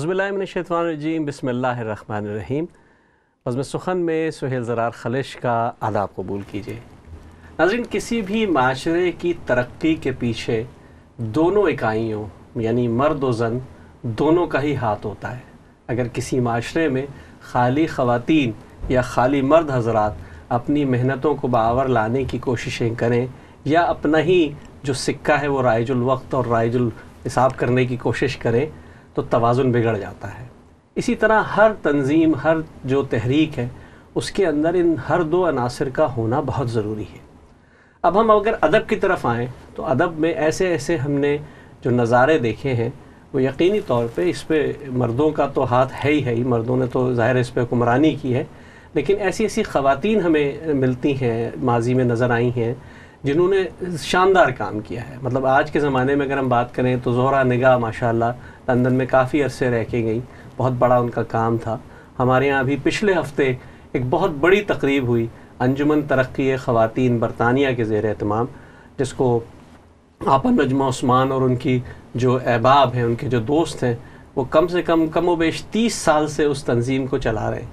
اعوذ باللہ من الشیطان الرجیم، بسم اللہ الرحمن الرحیم۔ بزم سخن میں سہیل زرار خلش کا آداب قبول کیجیے۔ ناظرین، کسی بھی معاشرے کی ترقی کے پیچھے دونوں اکائیوں یعنی مرد و زن دونوں کا ہی ہاتھ ہوتا ہے۔ اگر کسی معاشرے میں خالی خواتین یا خالی مرد حضرات اپنی محنتوں کو باور لانے کی کوششیں کریں یا اپنا ہی جو سکہ ہے وہ رائج الوقت اور رائج الحساب کرنے کی کوشش کریں تو توازن بگڑ جاتا ہے۔ اسی طرح ہر تنظیم، ہر جو تحریک ہے، اس کے اندر ان ہر دو عناصر کا ہونا بہت ضروری ہے۔ اب ہم اگر ادب کی طرف آئیں تو ادب میں ایسے ہم نے جو نظارے دیکھے ہیں وہ یقینی طور پہ اس پہ مردوں کا تو ہاتھ ہے ہی، مردوں نے تو ظاہر اس پہ حکمرانی کی ہے، لیکن ایسی خواتین ہمیں ملتی ہیں، ماضی میں نظر آئی ہیں، جنہوں نے شاندار کام کیا ہے۔ مطلب آج کے زمانے میں اگر ہم بات کریں تو زہرہ نگاہ ماشاءاللہ لندن میں کافی عرصے رہ کے گئی، بہت بڑا ان کا کام تھا۔ ہمارے یہاں ابھی پچھلے ہفتے ایک بہت بڑی تقریب ہوئی، انجمن ترقی خواتین برطانیہ کے زیر اہتمام، جس کو آپا نجمہ عثمان اور ان کی جو احباب ہیں، ان کے جو دوست ہیں، وہ کم سے کم و بیش 30 سال سے اس تنظیم کو چلا رہے ہیں۔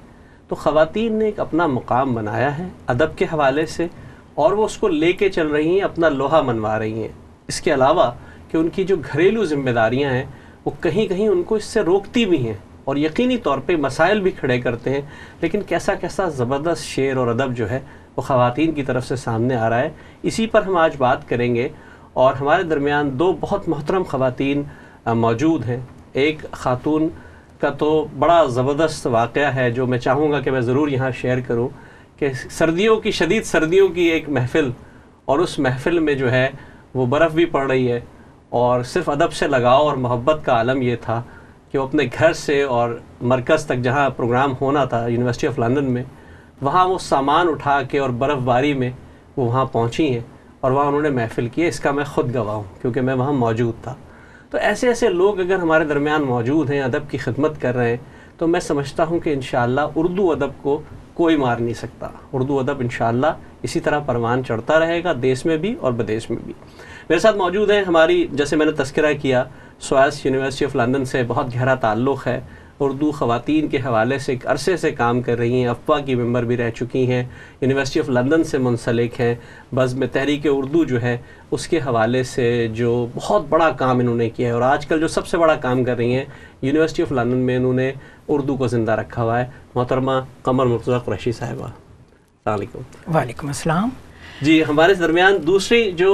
تو خواتین نے ایک اپنا مقام بنایا ہے ادب کے حوالے سے، اور وہ اس کو لے کے چل رہی ہیں، اپنا لوہا منوا رہی ہیں۔ اس کے علاوہ کہ ان کی جو گھریلو ذمہ داریاں ہیں وہ کہیں ان کو اس سے روکتی بھی ہیں اور یقینی طور پہ مسائل بھی کھڑے کرتے ہیں، لیکن کیسا زبردست شعر اور ادب جو ہے وہ خواتین کی طرف سے سامنے آ رہا ہے۔ اسی پر ہم آج بات کریں گے، اور ہمارے درمیان دو بہت محترم خواتین موجود ہیں۔ ایک خاتون کا تو بڑا زبردست واقعہ ہے جو میں چاہوں گا کہ میں ضرور یہاں شیئر کروں، کہ شدید سردیوں کی ایک محفل، اور اس محفل میں جو ہے وہ برف بھی پڑ رہی ہے، اور صرف ادب سے لگاؤ اور محبت کا عالم یہ تھا کہ وہ اپنے گھر سے اور مرکز تک جہاں پروگرام ہونا تھا یونیورسٹی آف لندن میں، وہاں وہ سامان اٹھا کے اور برف باری میں وہ وہاں پہنچی ہیں اور وہاں انہوں نے محفل کی ہے۔ اس کا میں خود گواہ ہوں کیونکہ میں وہاں موجود تھا۔ تو ایسے لوگ اگر ہمارے درمیان موجود ہیں، ادب کی خدمت کر رہے ہیں، تو میں سمجھتا ہوں کہ انشاءاللہ اردو ادب کو کوئی مار نہیں سکتا۔ اردو ادب انشاءاللہ اسی طرح پروان چڑھتا رہے گا، دیس میں بھی اور بدیس میں بھی۔ میرے ساتھ موجود ہیں ہماری، جیسے میں نے تذکرہ کیا، سوائس یونیورسٹی آف لندن سے بہت گہرا تعلق ہے، اردو خواتین کے حوالے سے ایک عرصے سے کام کر رہی ہیں، افوا کی ممبر بھی رہ چکی ہیں، یونیورسٹی آف لندن سے منسلک ہیں، بزم تحریک اردو جو ہے اس کے حوالے سے جو بہت بڑا کام انہوں نے کیا ہے، اور آج کل جو سب سے بڑا کام کر رہی ہیں یونیورسٹی آف لندن میں، انہوں نے اردو کو زندہ رکھا ہوا ہے۔ محترمہ قمر مرتضیٰ قریشی صاحبہ، السلام علیکم۔ وعلیکم السلام۔ جی، ہمارے درمیان دوسری جو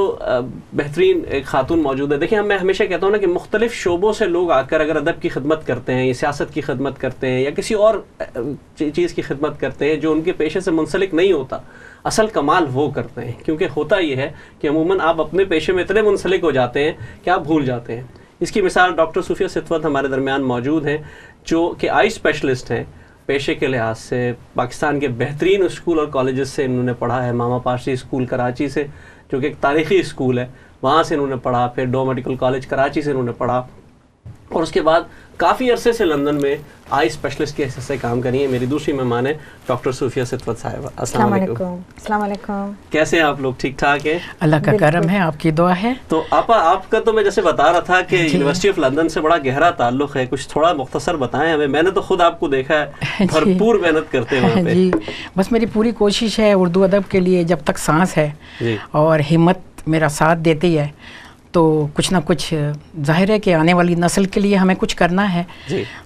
بہترین ایک خاتون موجود ہے۔ دیکھیں، میں ہمیشہ کہتا ہوں نا کہ مختلف شعبوں سے لوگ آ کر اگر ادب کی خدمت کرتے ہیں یا سیاست کی خدمت کرتے ہیں یا کسی اور چیز کی خدمت کرتے ہیں جو ان کے پیشے سے منسلک نہیں ہوتا، اصل کمال وہ کرتے ہیں، کیونکہ ہوتا یہ ہے کہ عموماً آپ اپنے پیشے میں اتنے منسلک ہو جاتے ہیں کہ آپ بھول جاتے ہیں۔ اس کی مثال ڈاکٹر صوفیہ ستوت ہمارے درمیان موجود ہیں، جو کہ آئی اسپیشلسٹ ہیں پیشے کے لحاظ سے۔ پاکستان کے بہترین اسکول اور کالجز سے انہوں نے پڑھا ہے، ماما پارسی اسکول کراچی سے، جو کہ ایک تاریخی اسکول ہے، وہاں سے انہوں نے پڑھا، پھر ڈو میڈیکل کالج کراچی سے انہوں نے پڑھا، اور اس کے بعد کافی عرصے سے لندن میں آئی اسپیشلسٹ کے حیثیت سے کام کری ہیں۔ میری دوسری مہمان ہے ڈاکٹر صوفیہ ستوت صاحبہ، السلام علیکم۔ السلام علیکم۔ کیسے ہیں آپ لوگ؟ ٹھیک ٹھاک ہیں؟ اللہ کا کرم ہے، آپ کی دعا ہے۔ تو آپ کا تو میں جیسے بتا رہا تھا کہ یونیورسٹی آف لندن سے بڑا گہرا تعلق ہے، کچھ تھوڑا مختصر بتائیں ہمیں۔ میں نے تو خود آپ کو دیکھا ہے بھرپور محنت کرتے ہوئے۔ جی، بس میری پوری کوشش ہے اردو ادب کے لیے، جب تک سانس ہے اور ہمت میرا ساتھ دیتی ہے تو کچھ نہ کچھ ظاہر ہے کہ آنے والی نسل کے لیے ہمیں کچھ کرنا ہے،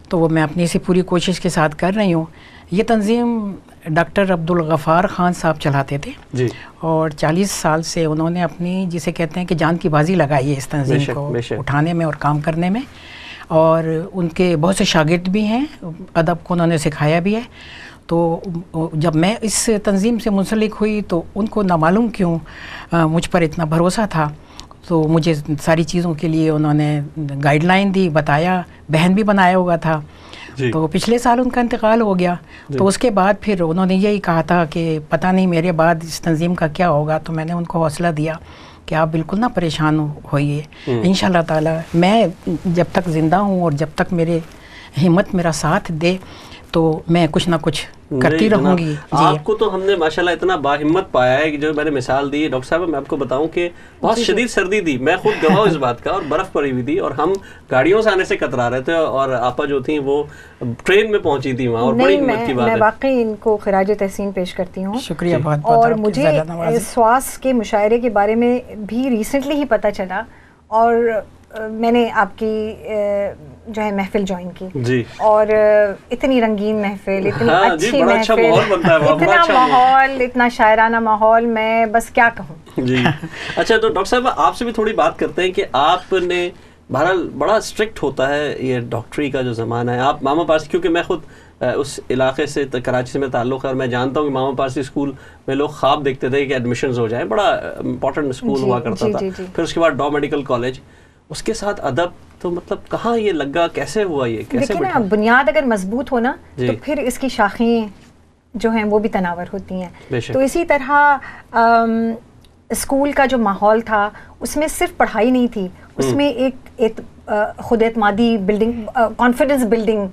تو وہ میں اپنی سی پوری کوشش کے ساتھ کر رہی ہوں۔ یہ تنظیم ڈاکٹر عبدالغفار خان صاحب چلاتے تھے، اور 40 سال سے انہوں نے اپنی جسے کہتے ہیں کہ جان کی بازی لگائی ہے اس تنظیم کو اٹھانے میں اور کام کرنے میں، اور ان کے بہت سے شاگرد بھی ہیں، ادب کو انہوں نے سکھایا بھی ہے۔ تو جب میں اس تنظیم سے منسلک ہوئی تو ان کو نامعلوم کیوں مجھ پر اتنا بھروسہ تھا، تو مجھے ساری چیزوں کے لیے انہوں نے گائیڈ لائن دی، بتایا، بہن بھی بنایا ہوا تھا۔ تو پچھلے سال ان کا انتقال ہو گیا، تو اس کے بعد پھر انہوں نے یہی کہا تھا کہ پتہ نہیں میرے بعد اس تنظیم کا کیا ہوگا، تو میں نے ان کو حوصلہ دیا کہ آپ بالکل نہ پریشان ہوئیے، انشاءاللہ تعالی میں جب تک زندہ ہوں اور جب تک میرے ہمت میرا ساتھ دے، تو میں کچھ نہ کچھ کرتی رہوں گی. آپ کو تو ہم نے ماشاءاللہ اتنا باہمت پایا ہے کہ جو میں نے مثال دی ہے ڈاکٹر صاحب, میں آپ کو بتاؤں کہ بہت شدید سردی تھی, میں خود گواہ ہوں اس بات کا, اور برف پڑی ہوئی تھی, اور ہم گاڑیوں سے آنے سے کترا رہے تھے, اور آپا جو تھیں وہ ٹرین میں پہنچی تھی وہاں, اور بڑی ہمت کی بات ہے. میں واقعی ان کو خراج تحسین پیش کرتی ہوں. شکریہ بہت بہت. اور مجھے سواس کے مشاعرے کے بارے میں بھی ریسنٹلی ہی پتہ چلا, اور میں نے آپ کی جو ہے محفل جوائن کی جی, اور اتنی رنگین محفل, اتنی اچھی محفل, اتنا ماحول, اتنا شاعرانہ ماحول, میں بس کیا کہوں. جی اچھا, تو ڈاکٹر صاحب آپ سے بھی تھوڑی بات کرتے ہیں کہ آپ نے بہرحال بڑا اسٹرکٹ ہوتا ہے یہ ڈاکٹری کا جو زمانہ ہے. آپ ماما پارسی, کیونکہ میں خود اس علاقے سے کراچی سے میں تعلق ہے, اور میں جانتا ہوں کہ ماما پارسی اسکول میں لوگ خواب دیکھتے تھے کہ ایڈمیشنز ہو جائیں, بڑا امپورٹنٹ اسکول ہوا کرتا تھا. پھر اس کے بعد ڈاؤ میڈیکل کالج, اس کے ساتھ ادب, تو مطلب کہاں یہ لگا, کیسے ہوا یہ, کیسے دیکھیں نا, بنیاد اگر مضبوط ہو نا تو پھر اس کی شاخیں جو ہیں وہ بھی تناور ہوتی ہیں. تو اسی طرح اسکول کا جو ماحول تھا اس میں صرف پڑھائی نہیں تھی, اس میں ایک خود اعتمادی بلڈنگ, کانفیڈنس بلڈنگ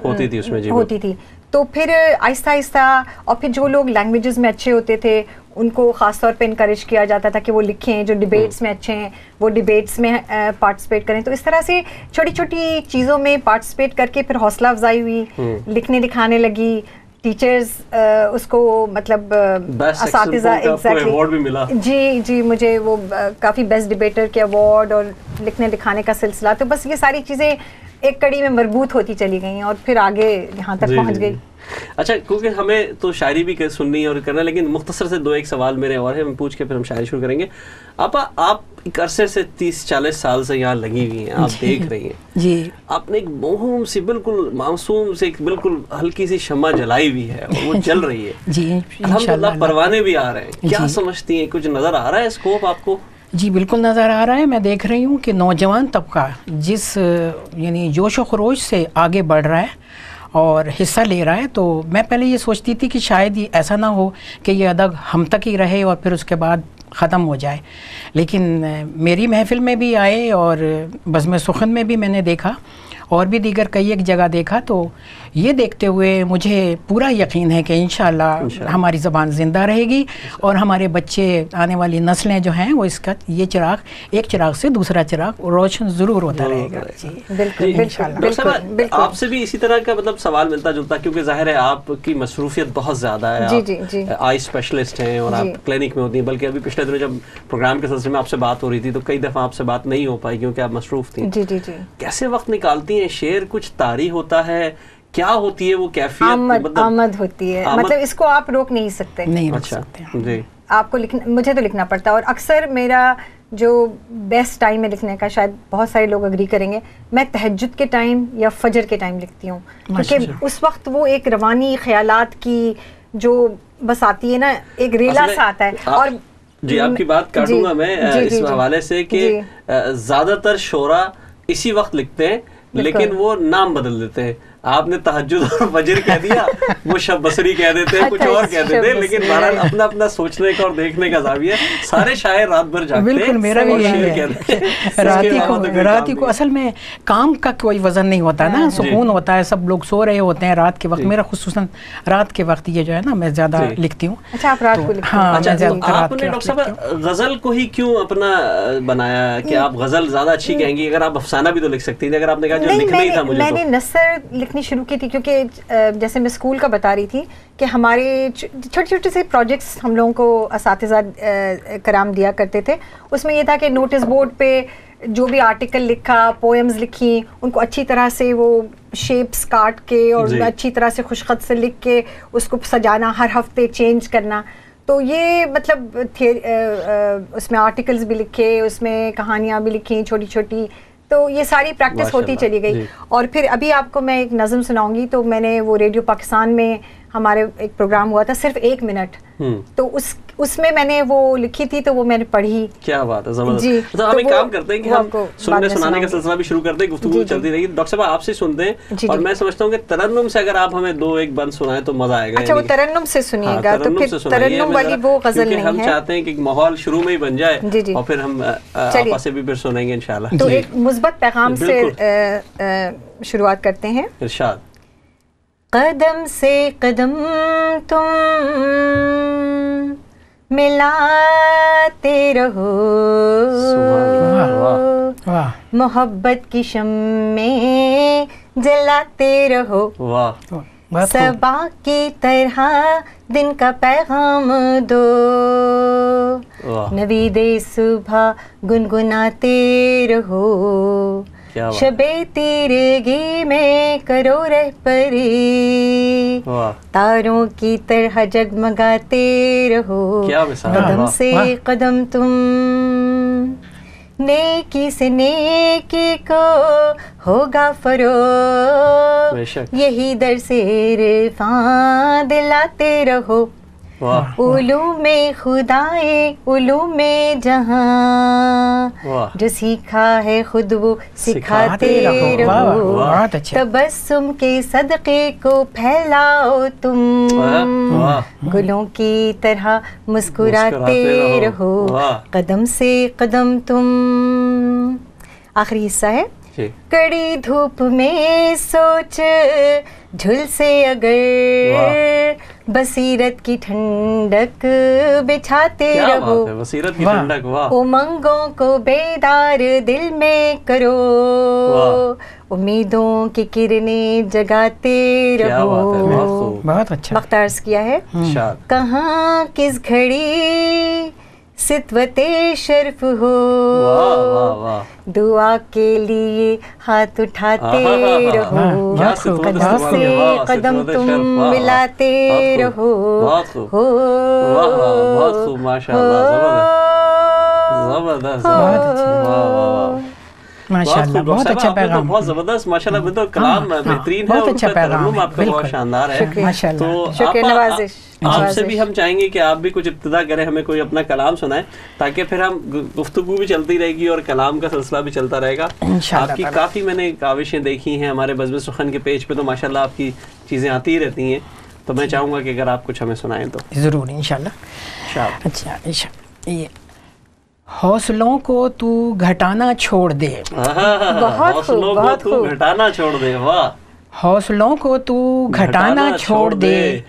ہوتی تھی اس میں ہوتی تھی. تو پھر آہستہ آہستہ, اور پھر جو لوگ لینگویجز میں اچھے ہوتے تھے ان کو خاص طور پہ انکریج کیا جاتا تھا کہ وہ لکھیں, جو ڈبیٹس میں اچھے ہیں وہ ڈبیٹس میں پارٹیسپیٹ کریں. تو اس طرح سے چھوٹی چھوٹی چیزوں میں پارٹیسپیٹ کر کے پھر حوصلہ افزائی ہوئی, لکھنے دکھانے لگی. ٹیچرز اس کو مطلب اساتذہ جی جی مجھے وہ کافی بیسٹ ڈبیٹر کے ایوارڈ اور لکھنے لکھانے کا سلسلہ. تو بس یہ ساری چیزیں ایک کڑی میں مربوط ہوتی چلی گئیں اور پھر آگے یہاں تک پہنچ گئی. اچھا, کیونکہ ہمیں تو شاعری بھی سننی اور کرنا, لیکن مختصر سے 2-1 سوال میرے اور ہیں, ہم پوچھ کے پھر ہم شاعری شروع کریں گے. آپ ایک عرصے سے 30-40 سال سے یہاں لگی ہوئی ہیں, آپ دیکھ رہی ہیں جی, آپ نے ایک موہوم سی, بالکل معصوم سے ایک بالکل ہلکی سی شمع جلائی ہوئی ہے, اور وہ جل رہی ہے جی, الحمدللہ پروانے بھی آ رہے ہیں. کیا سمجھتی ہیں, کچھ نظر آ رہا ہے اسکوپ آپ کو؟ جی بالکل نظر آ رہا ہے. میں دیکھ رہی ہوں کہ نوجوان طبقہ جس یعنی جوش و خروش سے آگے بڑھ رہا ہے اور حصہ لے رہا ہے. تو میں پہلے یہ سوچتی تھی کہ شاید یہ ایسا نہ ہو کہ یہ ادب ہم تک ہی رہے اور پھر اس کے بعد ختم ہو جائے, لیکن میری محفل میں بھی آئے اور بزم سخن میں بھی میں نے دیکھا, اور بھی دیگر کئی ایک جگہ دیکھا. تو یہ دیکھتے ہوئے مجھے پورا یقین ہے کہ انشاءاللہ ہماری زبان زندہ رہے گی, اور ہمارے بچے, آنے والی نسلیں جو ہیں وہ اس کا یہ چراغ, ایک چراغ سے دوسرا چراغ روشن ضرور ہوتا رہے گا. بالکل انشاءاللہ. آپ سے بھی اسی طرح کا مطلب سوال ملتا جلتا, کیونکہ ظاہر ہے آپ کی مصروفیت بہت زیادہ ہے, آپ آئی اسپیشلسٹ ہیں اور آپ کلینک میں ہوتی ہیں, بلکہ ابھی پچھلے دنوں جب پروگرام کے سلسلے میں آپ سے بات ہو رہی تھی تو کئی دفعہ آپ سے بات نہیں ہو پائی کیونکہ آپ مصروف تھیں. جی جی جی. کیسے وقت نکالتی ہیں؟ شعر کچھ طاری ہوتا ہے, کیا ہوتی ہے وہ کیفیت؟ آمد ہوتی ہے, مطلب اس کو آپ روک نہیں سکتے. نہیں روک سکتے جی. آپ کو مجھے تو لکھنا پڑتا ہے, اور اکثر میرا جو بیسٹ ٹائم ہے لکھنے کا, شاید بہت سارے لوگ اگری کریں گے, میں تہجد کے ٹائم یا فجر کے ٹائم لکھتی ہوں, کیونکہ اس وقت وہ ایک روانی خیالات کی جو بس آتی ہے نا, ایک ریلا سا آتا ہے. اور جی آپ کی بات کاٹوں گا میں اس حوالے سے کہ زیادہ تر شعراء اسی وقت لکھتے ہیں, لیکن وہ نام بدل دیتے ہیں. آپ نے تہجد اور فجر کہہ دیا, وہ شب بصری کہہ دیتے ہیں, کچھ اور کہہ دیتے ہیں, لیکن بہرحال اپنا اپنا سوچنے کا اور دیکھنے کا زاویہ. سارے شاعر رات بھر جاگتے ہیں. بالکل میرا بھی یہی ہے, رات ہی کو اصل میں کام کا کوئی وزن نہیں ہوتا نا, سکون ہوتا ہے, سب لوگ سو رہے ہوتے ہیں رات کے وقت. میرا خصوصاً رات کے وقت یہ جو ہے نا میں زیادہ لکھتی ہوں. اچھا آپ رات کو لکھتے ہیں؟ ہاں. آپ نے ڈاکٹر صاحب غزل کو ہی کیوں اپنا بنایا کہ آپ غزل زیادہ اچھی کہیں گی؟ اگر آپ افسانہ بھی تو لکھ سکتی تھی, اگر آپ نے کہا جو لکھنا ہی تھا مجھے. میں نے نثر لکھنی شروع کی تھی, کیونکہ جیسے میں اسکول کا بتا رہی تھی کہ ہمارے چھوٹے چھوٹے سے پروجیکٹس ہم لوگوں کو اساتذہ کرام دیا کرتے تھے. اس میں یہ تھا کہ نوٹس بورڈ پہ جو بھی آرٹیکل لکھا, پوئمز لکھی, ان کو اچھی طرح سے وہ شیپس کاٹ کے اور اچھی طرح سے خوش خط سے لکھ کے اس کو سجانا, ہر ہفتے چینج کرنا. تو یہ مطلب اس میں آرٹیکلز بھی لکھے, اس میں کہانیاں بھی لکھی چھوٹی چھوٹی. تو یہ ساری پریکٹس ہوتی چلی گئی. اور پھر ابھی آپ کو میں ایک نظم سناؤں گی. تو میں نے وہ ریڈیو پاکستان میں ہمارے ایک پروگرام ہوا تھا, صرف 1 منٹ, تو اس میں نے وہ لکھی تھی, تو وہ میں نے پڑھی. کیا بات ہے, زبردست. تو ہم ایک کام کرتے ہیں کہ ہم سننے سنانے کا سلسلہ بھی شروع کرتے ہیں, گفتگو چلتی رہے گی. ڈاکٹر صاحب آپ سے سنتے ہیں, اور میں سمجھتا ہوں کہ ترنم سے اگر آپ ہمیں 2-1 بند سنائیں تو مزہ آئے گا. اچھا وہ ترنم سے سنیے گا, تو پھر ترنم والی وہ غزل نہیں ہے. ہم چاہتے ہیں کہ ماحول شروع میں ہی بن جائے, اور پھر ہم آپا سے بھی پھر سنیں گے انشاءاللہ. تو ایک مثبت پیغام سے شروعات کرتے ہیں. ارشاد. قدم سے قدم تم ملاتے رہو، محبت کی شمع جلاتے رہو، صبا کی طرح دن کا پیغام دو، نوید صبح گنگناتے رہو، شب تیرگی میں کرو رہبری، تاروں کی طرح جگمگاتے رہو، قدم سے قدم تم نیکی سے نیکی کو ہوگا فروغ، یہی درس عرفان دلاتے رہو، علوم خدائے علوم جہاں، جو سیکھا ہے خود وہ سکھاتے رہو، تبسم کے صدقے کو پھیلاؤ تم، گلوں کی طرح مسکراتے رہو، قدم سے قدم تم۔ آخری حصہ ہے، کڑی دھوپ میں سوچ جھلسے اگر، بصیرت کی ٹھنڈک بچھاتے رہو، امنگوں کو بیدار دل میں کرو، امیدوں کی کرنیں جگاتے رہو۔ بہت اچھا وقت عرض کیا ہے، کہاں کس گھڑی ستوت شرف ہو، دعا کے لیے ہاتھ اٹھاتے رہو، قدم سے قدم تم ملاتے رہو، ماشاء اللہ، بہت اچھا پیغام، بہت زبردست، ماشاء اللہ تو کلام بہترین ہے، بہت اچھا پیغام آپ کا بہت شاندار ہے، تو شکریہ نوازش۔ آپ سے بھی ہم چاہیں گے کہ آپ بھی کچھ ابتدا کریں، ہمیں کوئی اپنا کلام سنائیں، تاکہ پھر ہم گفتگو بھی چلتی رہے گی اور کلام کا سلسلہ بھی چلتا رہے گا۔ آپ کی کافی میں نے کاوشیں دیکھی ہیں ہمارے بزم سخن کے پیج پہ، تو ماشاءاللہ آپ کی چیزیں آتی ہی رہتی ہیں، تو میں چاہوں گا کہ اگر آپ کچھ ہمیں سنائیں تو ضرور انشاءاللہ۔ اچھا، یہ حوصلوں کو تو گھٹانا چھوڑ دے، حوصلوں کو تو گھٹانا چھوڑ دے، واہ، حوصلوں کو تو گھٹانا چھوڑ دے،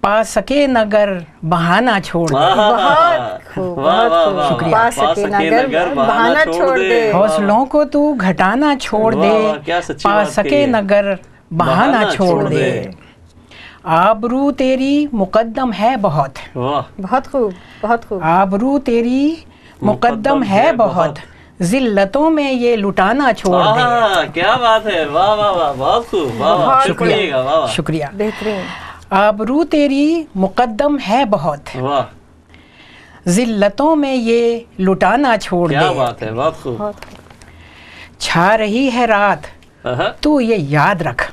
پا سکے نگر بہانا چھوڑ دے، حوصلوں کو تو گھٹانا چھوڑ دے، پا سکے نگر بہانا چھوڑ دے، آبرو تیری مقدم ہے بہت، بہت خوب، بہت خوب، آبرو تیری مقدم ہے بہت، ذلتوں میں یہ لٹانا چھوڑ دے۔ کیا بات ہے، واہ واہ واہ، بہت خوب، واہ، شکریہ، بہترین، آبرو تیری مقدم ہے بہت، ذلتوں میں یہ لٹانا چھوڑ دے، کیا بات ہے، بہت خوب، چھا رہی ہے رات تو یہ یاد رکھ،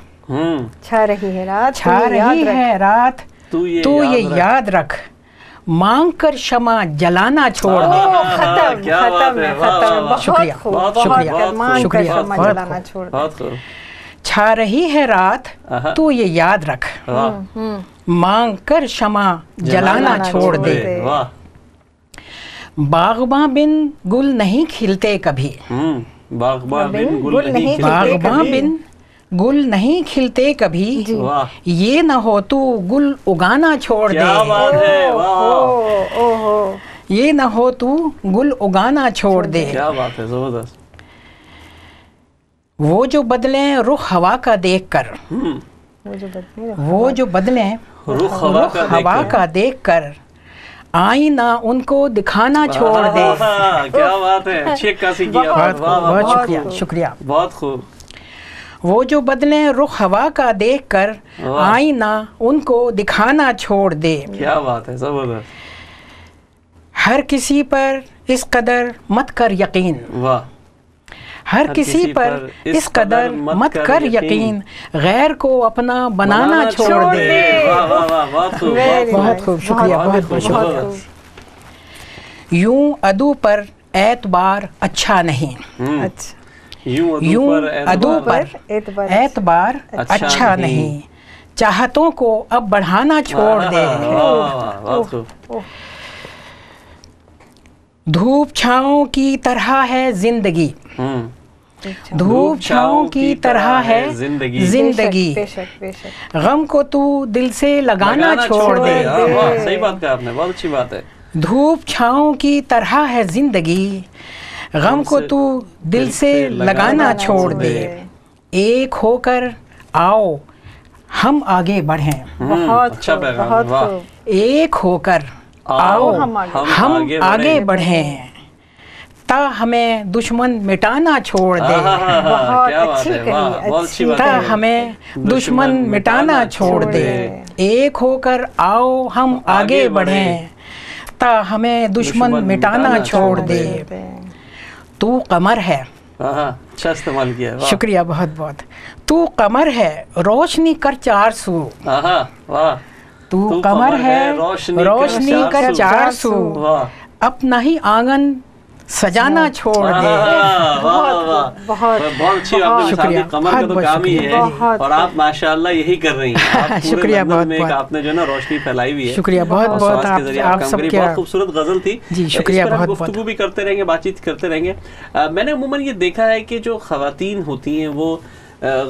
چھا رہی ہے رات، چھا رہی ہے رات تو یہ یاد رکھ، مانگ کر شمع جلانا چھوڑ دے۔ شکریہ، چھا رہی ہے رات تو یہ یاد رکھ، مانگ کر شمع جلانا چھوڑ دے، باغباں بن گل نہیں کھلتے کبھی، باغباں بن گل نہیں کھلتے کبھی، یہ نہ ہو تو گل اگانا چھوڑ دے، یہ نہ ہو تو گل اگانا چھوڑ دے، کیا بات ہے، زبردست، وہ جو بدلیں رخ ہوا کا دیکھ کر، وہ جو بدلیں رخ ہوا کا دیکھ کر، آئینہ ان کو دکھانا چھوڑ دے، کیا بات ہے، اچھی عکاسی کی، بہت شکریہ، بہت خوب، وہ جو بدلیں رخ ہوا کا دیکھ کر، آئینہ ان کو دکھانا چھوڑ دے، کیا بات ہے، زبردست، ہر کسی پر اس قدر مت کر یقین، ہر کسی پر اس قدر مت کر یقین، غیر کو اپنا بنانا چھوڑ دے، بہت خوب، شکریہ، بہت بہت شکریہ، یوں عدو پر اعتبار اچھا نہیں، یوں عدو پر اعتبار اچھا نہیں، چاہتوں کو اب بڑھانا چھوڑ دے، دھوپ چھاؤں کی طرح ہے زندگی، دھوپ چھاؤں کی طرح ہے زندگی، غم کو تو دل سے لگانا چھوڑ دے. صحیح بات کہا آپ نے، بہت اچھی بات ہے. دھوپ چھاؤں کی طرح ہے زندگی، غم کو تو دل سے لگانا چھوڑ دے. ایک ہو کر آؤ ہم آگے بڑھیں. اچھا پیغام. ایک ہو کر آؤ ہم آگے بڑھیں، تا ہمیں دشمن مٹانا چھوڑ دے. تا ہمیں دشمن مٹانا چھوڑ دے. ایک ہو کر آؤ ہم آگے بڑھیں، تا ہمیں دشمن مٹانا چھوڑ دے. تو قمر ہے. اچھا استعمال کیا. شکریہ بہت بہت. تو قمر ہے روشنی کر چار سو. تو قمر ہے روشنی کر چار سو، اپنا ہی آنگن سجانا چھوڑ دے. بہت اچھی شکریہ. قمر کا تو کام ہی ہے اور آپ ماشاءاللہ یہی کر رہی ہیں. شکریہ بہت بہت. آپ نے جو نا روشنی پھیلائی ہوئی ہے. شکریہ بہت بہت. آپ سب کے بہت خوبصورت غزل تھی. جی شکریہ بہت بہت. گفتگو بھی کرتے رہیں گے، بات چیت کرتے رہیں گے. میں نے عموماً یہ دیکھا ہے کہ جو خواتین ہوتی ہیں وہ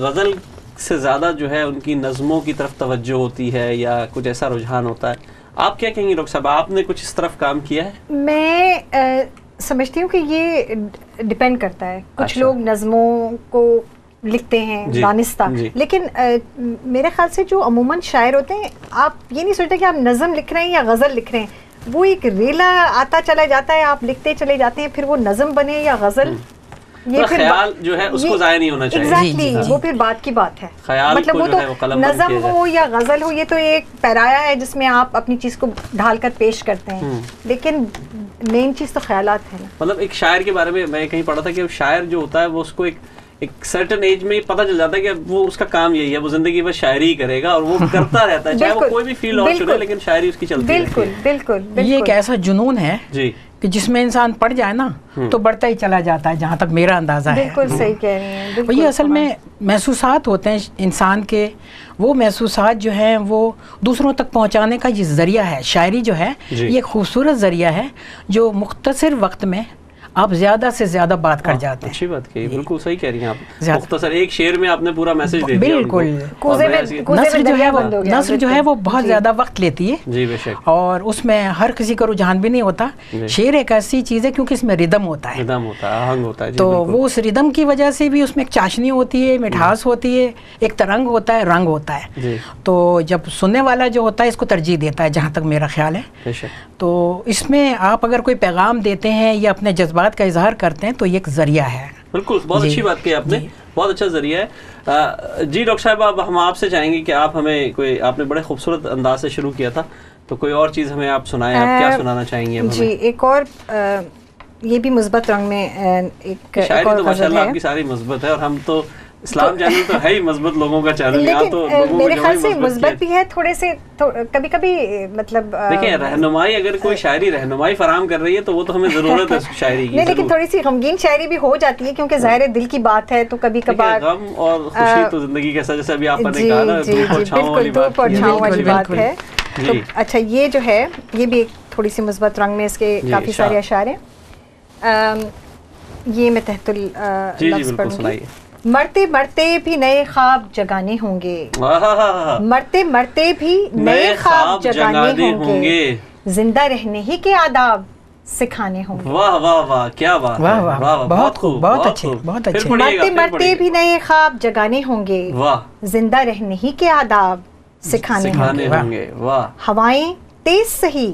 غزل سے زیادہ جو ہے ان کی نظموں کی طرف توجہ ہوتی ہے یا کچھ ایسا رجحان ہوتا ہے. آپ کیا کہیں گے ڈاکٹر صاحب، آپ نے کچھ اس طرف کام کیا ہے؟ میں سمجھتی ہوں کہ یہ ڈپینڈ کرتا ہے. کچھ لوگ نظموں کو لکھتے ہیں دانستہ، لیکن میرے خیال سے جو عموماً شاعر ہوتے ہیں، آپ یہ نہیں سوچتے کہ آپ نظم لکھ رہے ہیں یا غزل لکھ رہے ہیں، وہ ایک ریلا آتا چلا جاتا ہے، آپ لکھتے چلے جاتے ہیں، پھر وہ نظم بنے یا غزل، یہ خیال جو ہے اس کو ضائع نہیں ہونا چاہیے. ایگزیکٹلی وہ پھر بات کی بات ہے. مطلب وہ تو نظم ہو یا غزل ہو، یہ تو ایک پیرایا ہے جس میں آپ اپنی چیز کو ڈھال کر پیش کرتے ہیں، لیکن مین چیز تو خیالات ہے. مطلب ایک شاعر کے بارے میں کہیں پڑھا تھا کہ شاعر جو ہوتا ہے وہ اس کو ایک سرٹن ایج میں پتہ چل جاتا ہے کہ وہ اس کا کام یہی ہے، وہ زندگی بس شاعری ہی کرے گا اور وہ کرتا رہتا ہے، چاہے وہ کوئی بھی فیلڈ اور چنے، لیکن شاعری اس کی چلتی ہے. بالکل بالکل. یہ ایک ایسا جنون ہے جی کہ جس میں انسان پڑ جائے نا تو بڑھتا ہی چلا جاتا ہے، جہاں تک میرا اندازہ ہے. بالکل صحیح کہہ رہی ہیں. یہ اصل میں محسوسات ہوتے ہیں انسان کے، وہ محسوسات جو ہیں وہ دوسروں تک پہنچانے کا یہ ذریعہ ہے. شاعری جو ہے یہ خوبصورت ذریعہ ہے جو مختصر وقت میں آپ زیادہ سے زیادہ بات کر جاتے ہیں. اچھی بات کہی، بالکل صحیح کہہ رہی ہیں آپ. مختصر ایک شعر میں آپ نے پورا میسج دے دیا. بالکل. نثر جو ہے وہ بہت زیادہ وقت لیتی ہے. جی بے شک. اور اس میں ہر کسی کا رجحان بھی نہیں ہوتا. شعر ایک ایسی چیز ہے کیونکہ اس میں ردم ہوتا ہے، ردم ہوتا ہے، آہنگ ہوتا ہے. تو وہ اس ردم کی وجہ سے بھی اس میں ایک چاشنی ہوتی ہے، مٹھاس ہوتی ہے، ایک ترنگ ہوتا ہے، رنگ ہوتا ہے. تو جب سننے والا جو ہوتا ہے اس کو ترجیح دیتا ہے، جہاں تک میرا خیال ہے. تو اس میں آپ اگر کوئی پیغام دیتے ہیں یا اپنے جذبات کا اظہار کرتے ہیں تو یہ ایک ذریعہ ہے. بالکل، بہت اچھی بات کی آپ نے، بہت اچھا ذریعہ ہے. جی ڈاکٹر صاحب، اب ہم آپ سے چاہیں گے کہ آپ ہمیں کوئی، آپ نے بڑے خوبصورت انداز سے شروع کیا تھا، تو کوئی اور چیز ہمیں آپ سنائیں. آپ کیا سنانا چاہیں گے؟ جی ایک اور یہ بھی مثبت رنگ میں ایک شاعری تو ماشاءاللہ آپ کی ساری مثبت ہے، اور ہم تو اسلام چینل تو ہے ہی مثبت لوگوں کا چینل. لیکن میرے خیال سے مثبت بھی ہے تھوڑے سے، کبھی کبھی مطلب دیکھیں رہنمائی، اگر کوئی شاعری رہنمائی فراہم کر رہی ہے تو وہ تو ہمیں ضرورت ہے شاعری کی. نہیں، لیکن تھوڑی سی غمگین شاعری بھی ہو جاتی ہے کیونکہ ظاہر دل کی بات ہے، تو کبھی کبھار غم اور خوشی تو زندگی کا جیسے ابھی آپ نے کہا نا، دھوپ اور چھاؤں والی بات ہے. اچھا یہ جو ہے یہ بھی ایک تھوڑی سی مثبت رنگ میں اس کے کافی سارے اشعار ہیں. یہ میں تحت اللفظ پڑھوں گی. مرتے مرتے بھی نئے خواب جگانے ہوں گے، مرتے مرتے بھی نئے خواب جگانے ہوں گے، زندہ رہنے ہی کے آداب سکھانے ہوں گے. واہ واہ واہ، کیا بات، بہت خوب، بہت اچھے، بہت اچھے. مرتے مرتے بھی نئے خواب جگانے ہوں گے، زندہ رہنے ہی کے آداب سکھانے ہوں گے. ہوائیں تیز سہی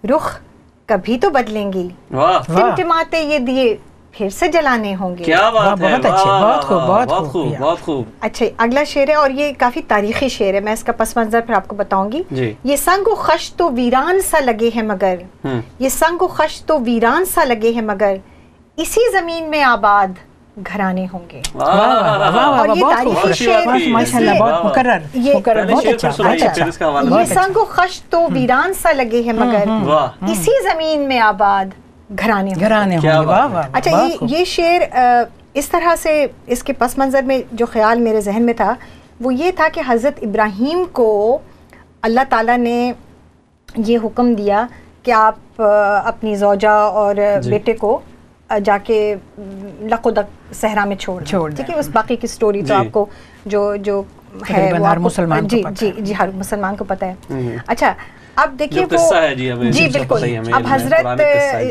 رخ کبھی تو بدلیں گی، ٹمٹماتے یہ دیے پھر سے جلانے ہوں گے. کیا بات ہے، بہت اچھے، بہت خوب، بہت خوب، بہت خوب. اچھا اگلا شعر ہے اور یہ کافی تاریخی شعر ہے، میں اس کا پس منظر پھر آپ کو بتاؤں گی. یہ سنگ و خش تو ویران سا لگے ہیں مگر، یہ سنگ و خش تو ویران سا لگے ہیں مگر، اسی زمین میں آباد گھرانے ہوں گے. اور یہ تاریخی شعر ماشاءاللہ بہت مکرر، بہت اچھا. یہ سنگ و خش تو ویران سا لگے ہیں مگر، اسی زمین میں آباد گھرانے ہوں گے. اچھا یہ شعر اس طرح سے اس کے پس منظر میں جو خیال میرے ذہن میں تھا وہ یہ تھا کہ حضرت ابراہیم کو اللہ تعالیٰ نے یہ حکم دیا کہ آپ اپنی زوجہ اور بیٹے کو جا کے لقودک صحرا میں چھوڑ ٹھیک ہے. اس باقی کی سٹوری تو آپ کو جو ہے مسلمان جی ہر مسلمان کو پتہ ہے. اچھا اب دیکھیے وہ جی بالکل اب حضرت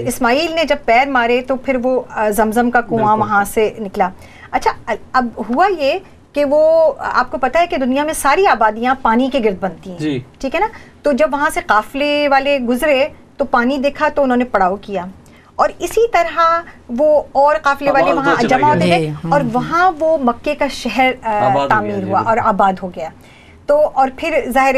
اسماعیل نے جب پیر مارے تو پھر وہ زمزم کا کنواں وہاں سے نکلا. اچھا اب ہوا یہ کہ وہ آپ کو پتہ ہے کہ دنیا میں ساری آبادیاں پانی کے گرد بنتی ہیں ٹھیک ہے نا. تو جب وہاں سے قافلے والے گزرے تو پانی دیکھا تو انہوں نے پڑاؤ کیا, اور اسی طرح وہ اور قافلے والے وہاں جمع ہوتے گئے اور وہاں وہ مکے کا شہر تعمیر ہوا اور آباد ہو گیا. تو اور پھر ظاہر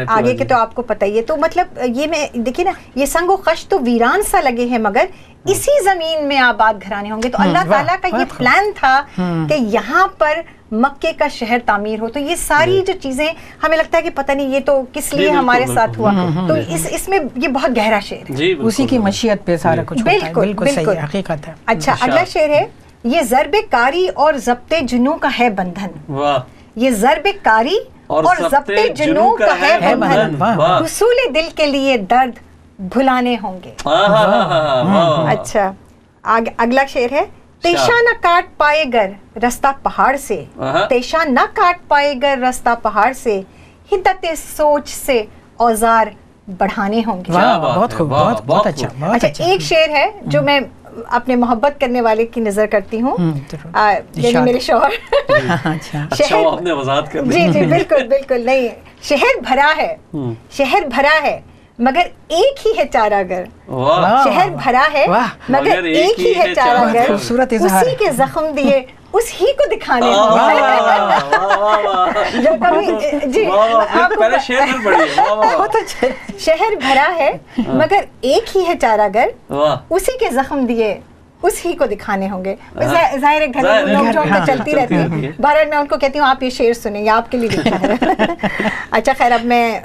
آگے کے تو آپ کو پتہ ہی ہے. تو مطلب یہ میں دیکھیے نا, یہ سنگ و خش تو ویران سا لگے ہیں مگر اسی زمین میں آباد گھرانے ہوں گے. تو اللہ تعالیٰ کا یہ پلان تھا کہ یہاں پر مکے کا شہر تعمیر ہو. تو یہ ساری جو چیزیں ہمیں لگتا ہے کہ پتہ نہیں یہ تو کس لیے ہمارے ساتھ ہوا, تو اس میں یہ بہت گہرا شعر ہے, اسی کی مشیت پہ سارا کچھ ہوتا ہے. بالکل صحیح حقیقت ہے. اچھا اگلا شعر ہے, یہ ضرب کاری اور ضبط جنوں کا ہے بندھن. یہ ضرب کاری اور ضبط جنوں کا ہے بندھن, حصول دل کے لیے درد بھلانے ہوں گے. اچھا اگلا شعر ہے, تیشا نہ کاٹ پائے گر رستہ پہاڑ سے, تیشا نہ کاٹ پائے گر رستہ پہاڑ سے, حدت سوچ سے اوزار بڑھانے ہوں گے. بہت خوب, بہت اچھا. اچھا ایک شعر ہے جو میں اپنے محبت کرنے والے کی نظر کرتی ہوں, یعنی میرے شوہر. جی جی بالکل بالکل نہیں, شہر بھرا ہے, شہر بھرا ہے مگر ایک ہی ہے چارہ گر. شہر بھرا ہے مگر ایک ہی ہے چارہ گر, اسی کے زخم دیے اس ہی کو دکھانے جی. شہر بھرا ہے مگر ایک ہی ہے چارہ گر, اسی کے زخم دیے اس ہی کو دکھانے ہوں گے. ظاہر ہے گھر لوگ جو چلتی رہتی ہے, بہرحال میں ان کو کہتی ہوں آپ یہ شعر سنیں, یہ آپ کے لیے لکھا ہے. اچھا خیر, اب میں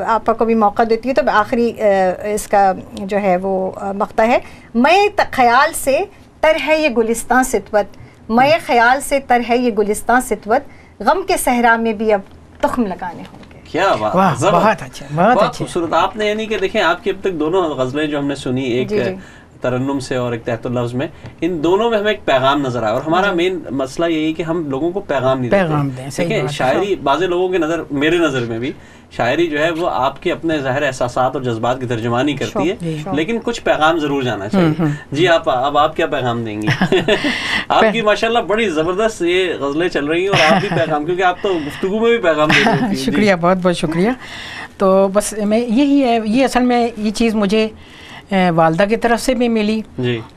آپ کو بھی موقع دیتی ہوں تو آخری اس کا جو ہے وہ مقطع ہے, میں خیال سے تر ہے یہ گلستان ستوت, میں خیال سے تر ہے یہ گلستان ستوت, غم کے صحرا میں بھی اب تخم لگانے ہوں گے. کیا بات, بہت اچھا, بہت خوبصورت. آپ نے یعنی کہ دیکھیں آپ کی اب تک دونوں غزلیں جو ہم نے سنی, ایک ترنم سے اور ایک تحت اللفظ میں, ان دونوں میں ہمیں ایک پیغام نظر آیا. اور ہمارا مین مسئلہ یہی کہ ہم لوگوں کو پیغام نہیں دیتے. دیکھیں شاعری بعض لوگوں کے نظر, میرے نظر میں بھی شاعری جو ہے وہ آپ کے اپنے ظاہر احساسات اور جذبات کی ترجمانی کرتی ہے, لیکن کچھ پیغام ضرور جانا چاہیے. جی آپ اب آپ کیا پیغام دیں گی؟ آپ کی ماشاءاللہ بڑی زبردست یہ غزلیں چل رہی ہیں اور آپ بھی پیغام, کیونکہ آپ تو گفتگو میں بھی پیغام دے رہی ہیں. شکریہ, بہت بہت شکریہ. تو بس میں یہی ہے, یہ اصل میں یہ چیز مجھے والدہ کی طرف سے بھی ملی.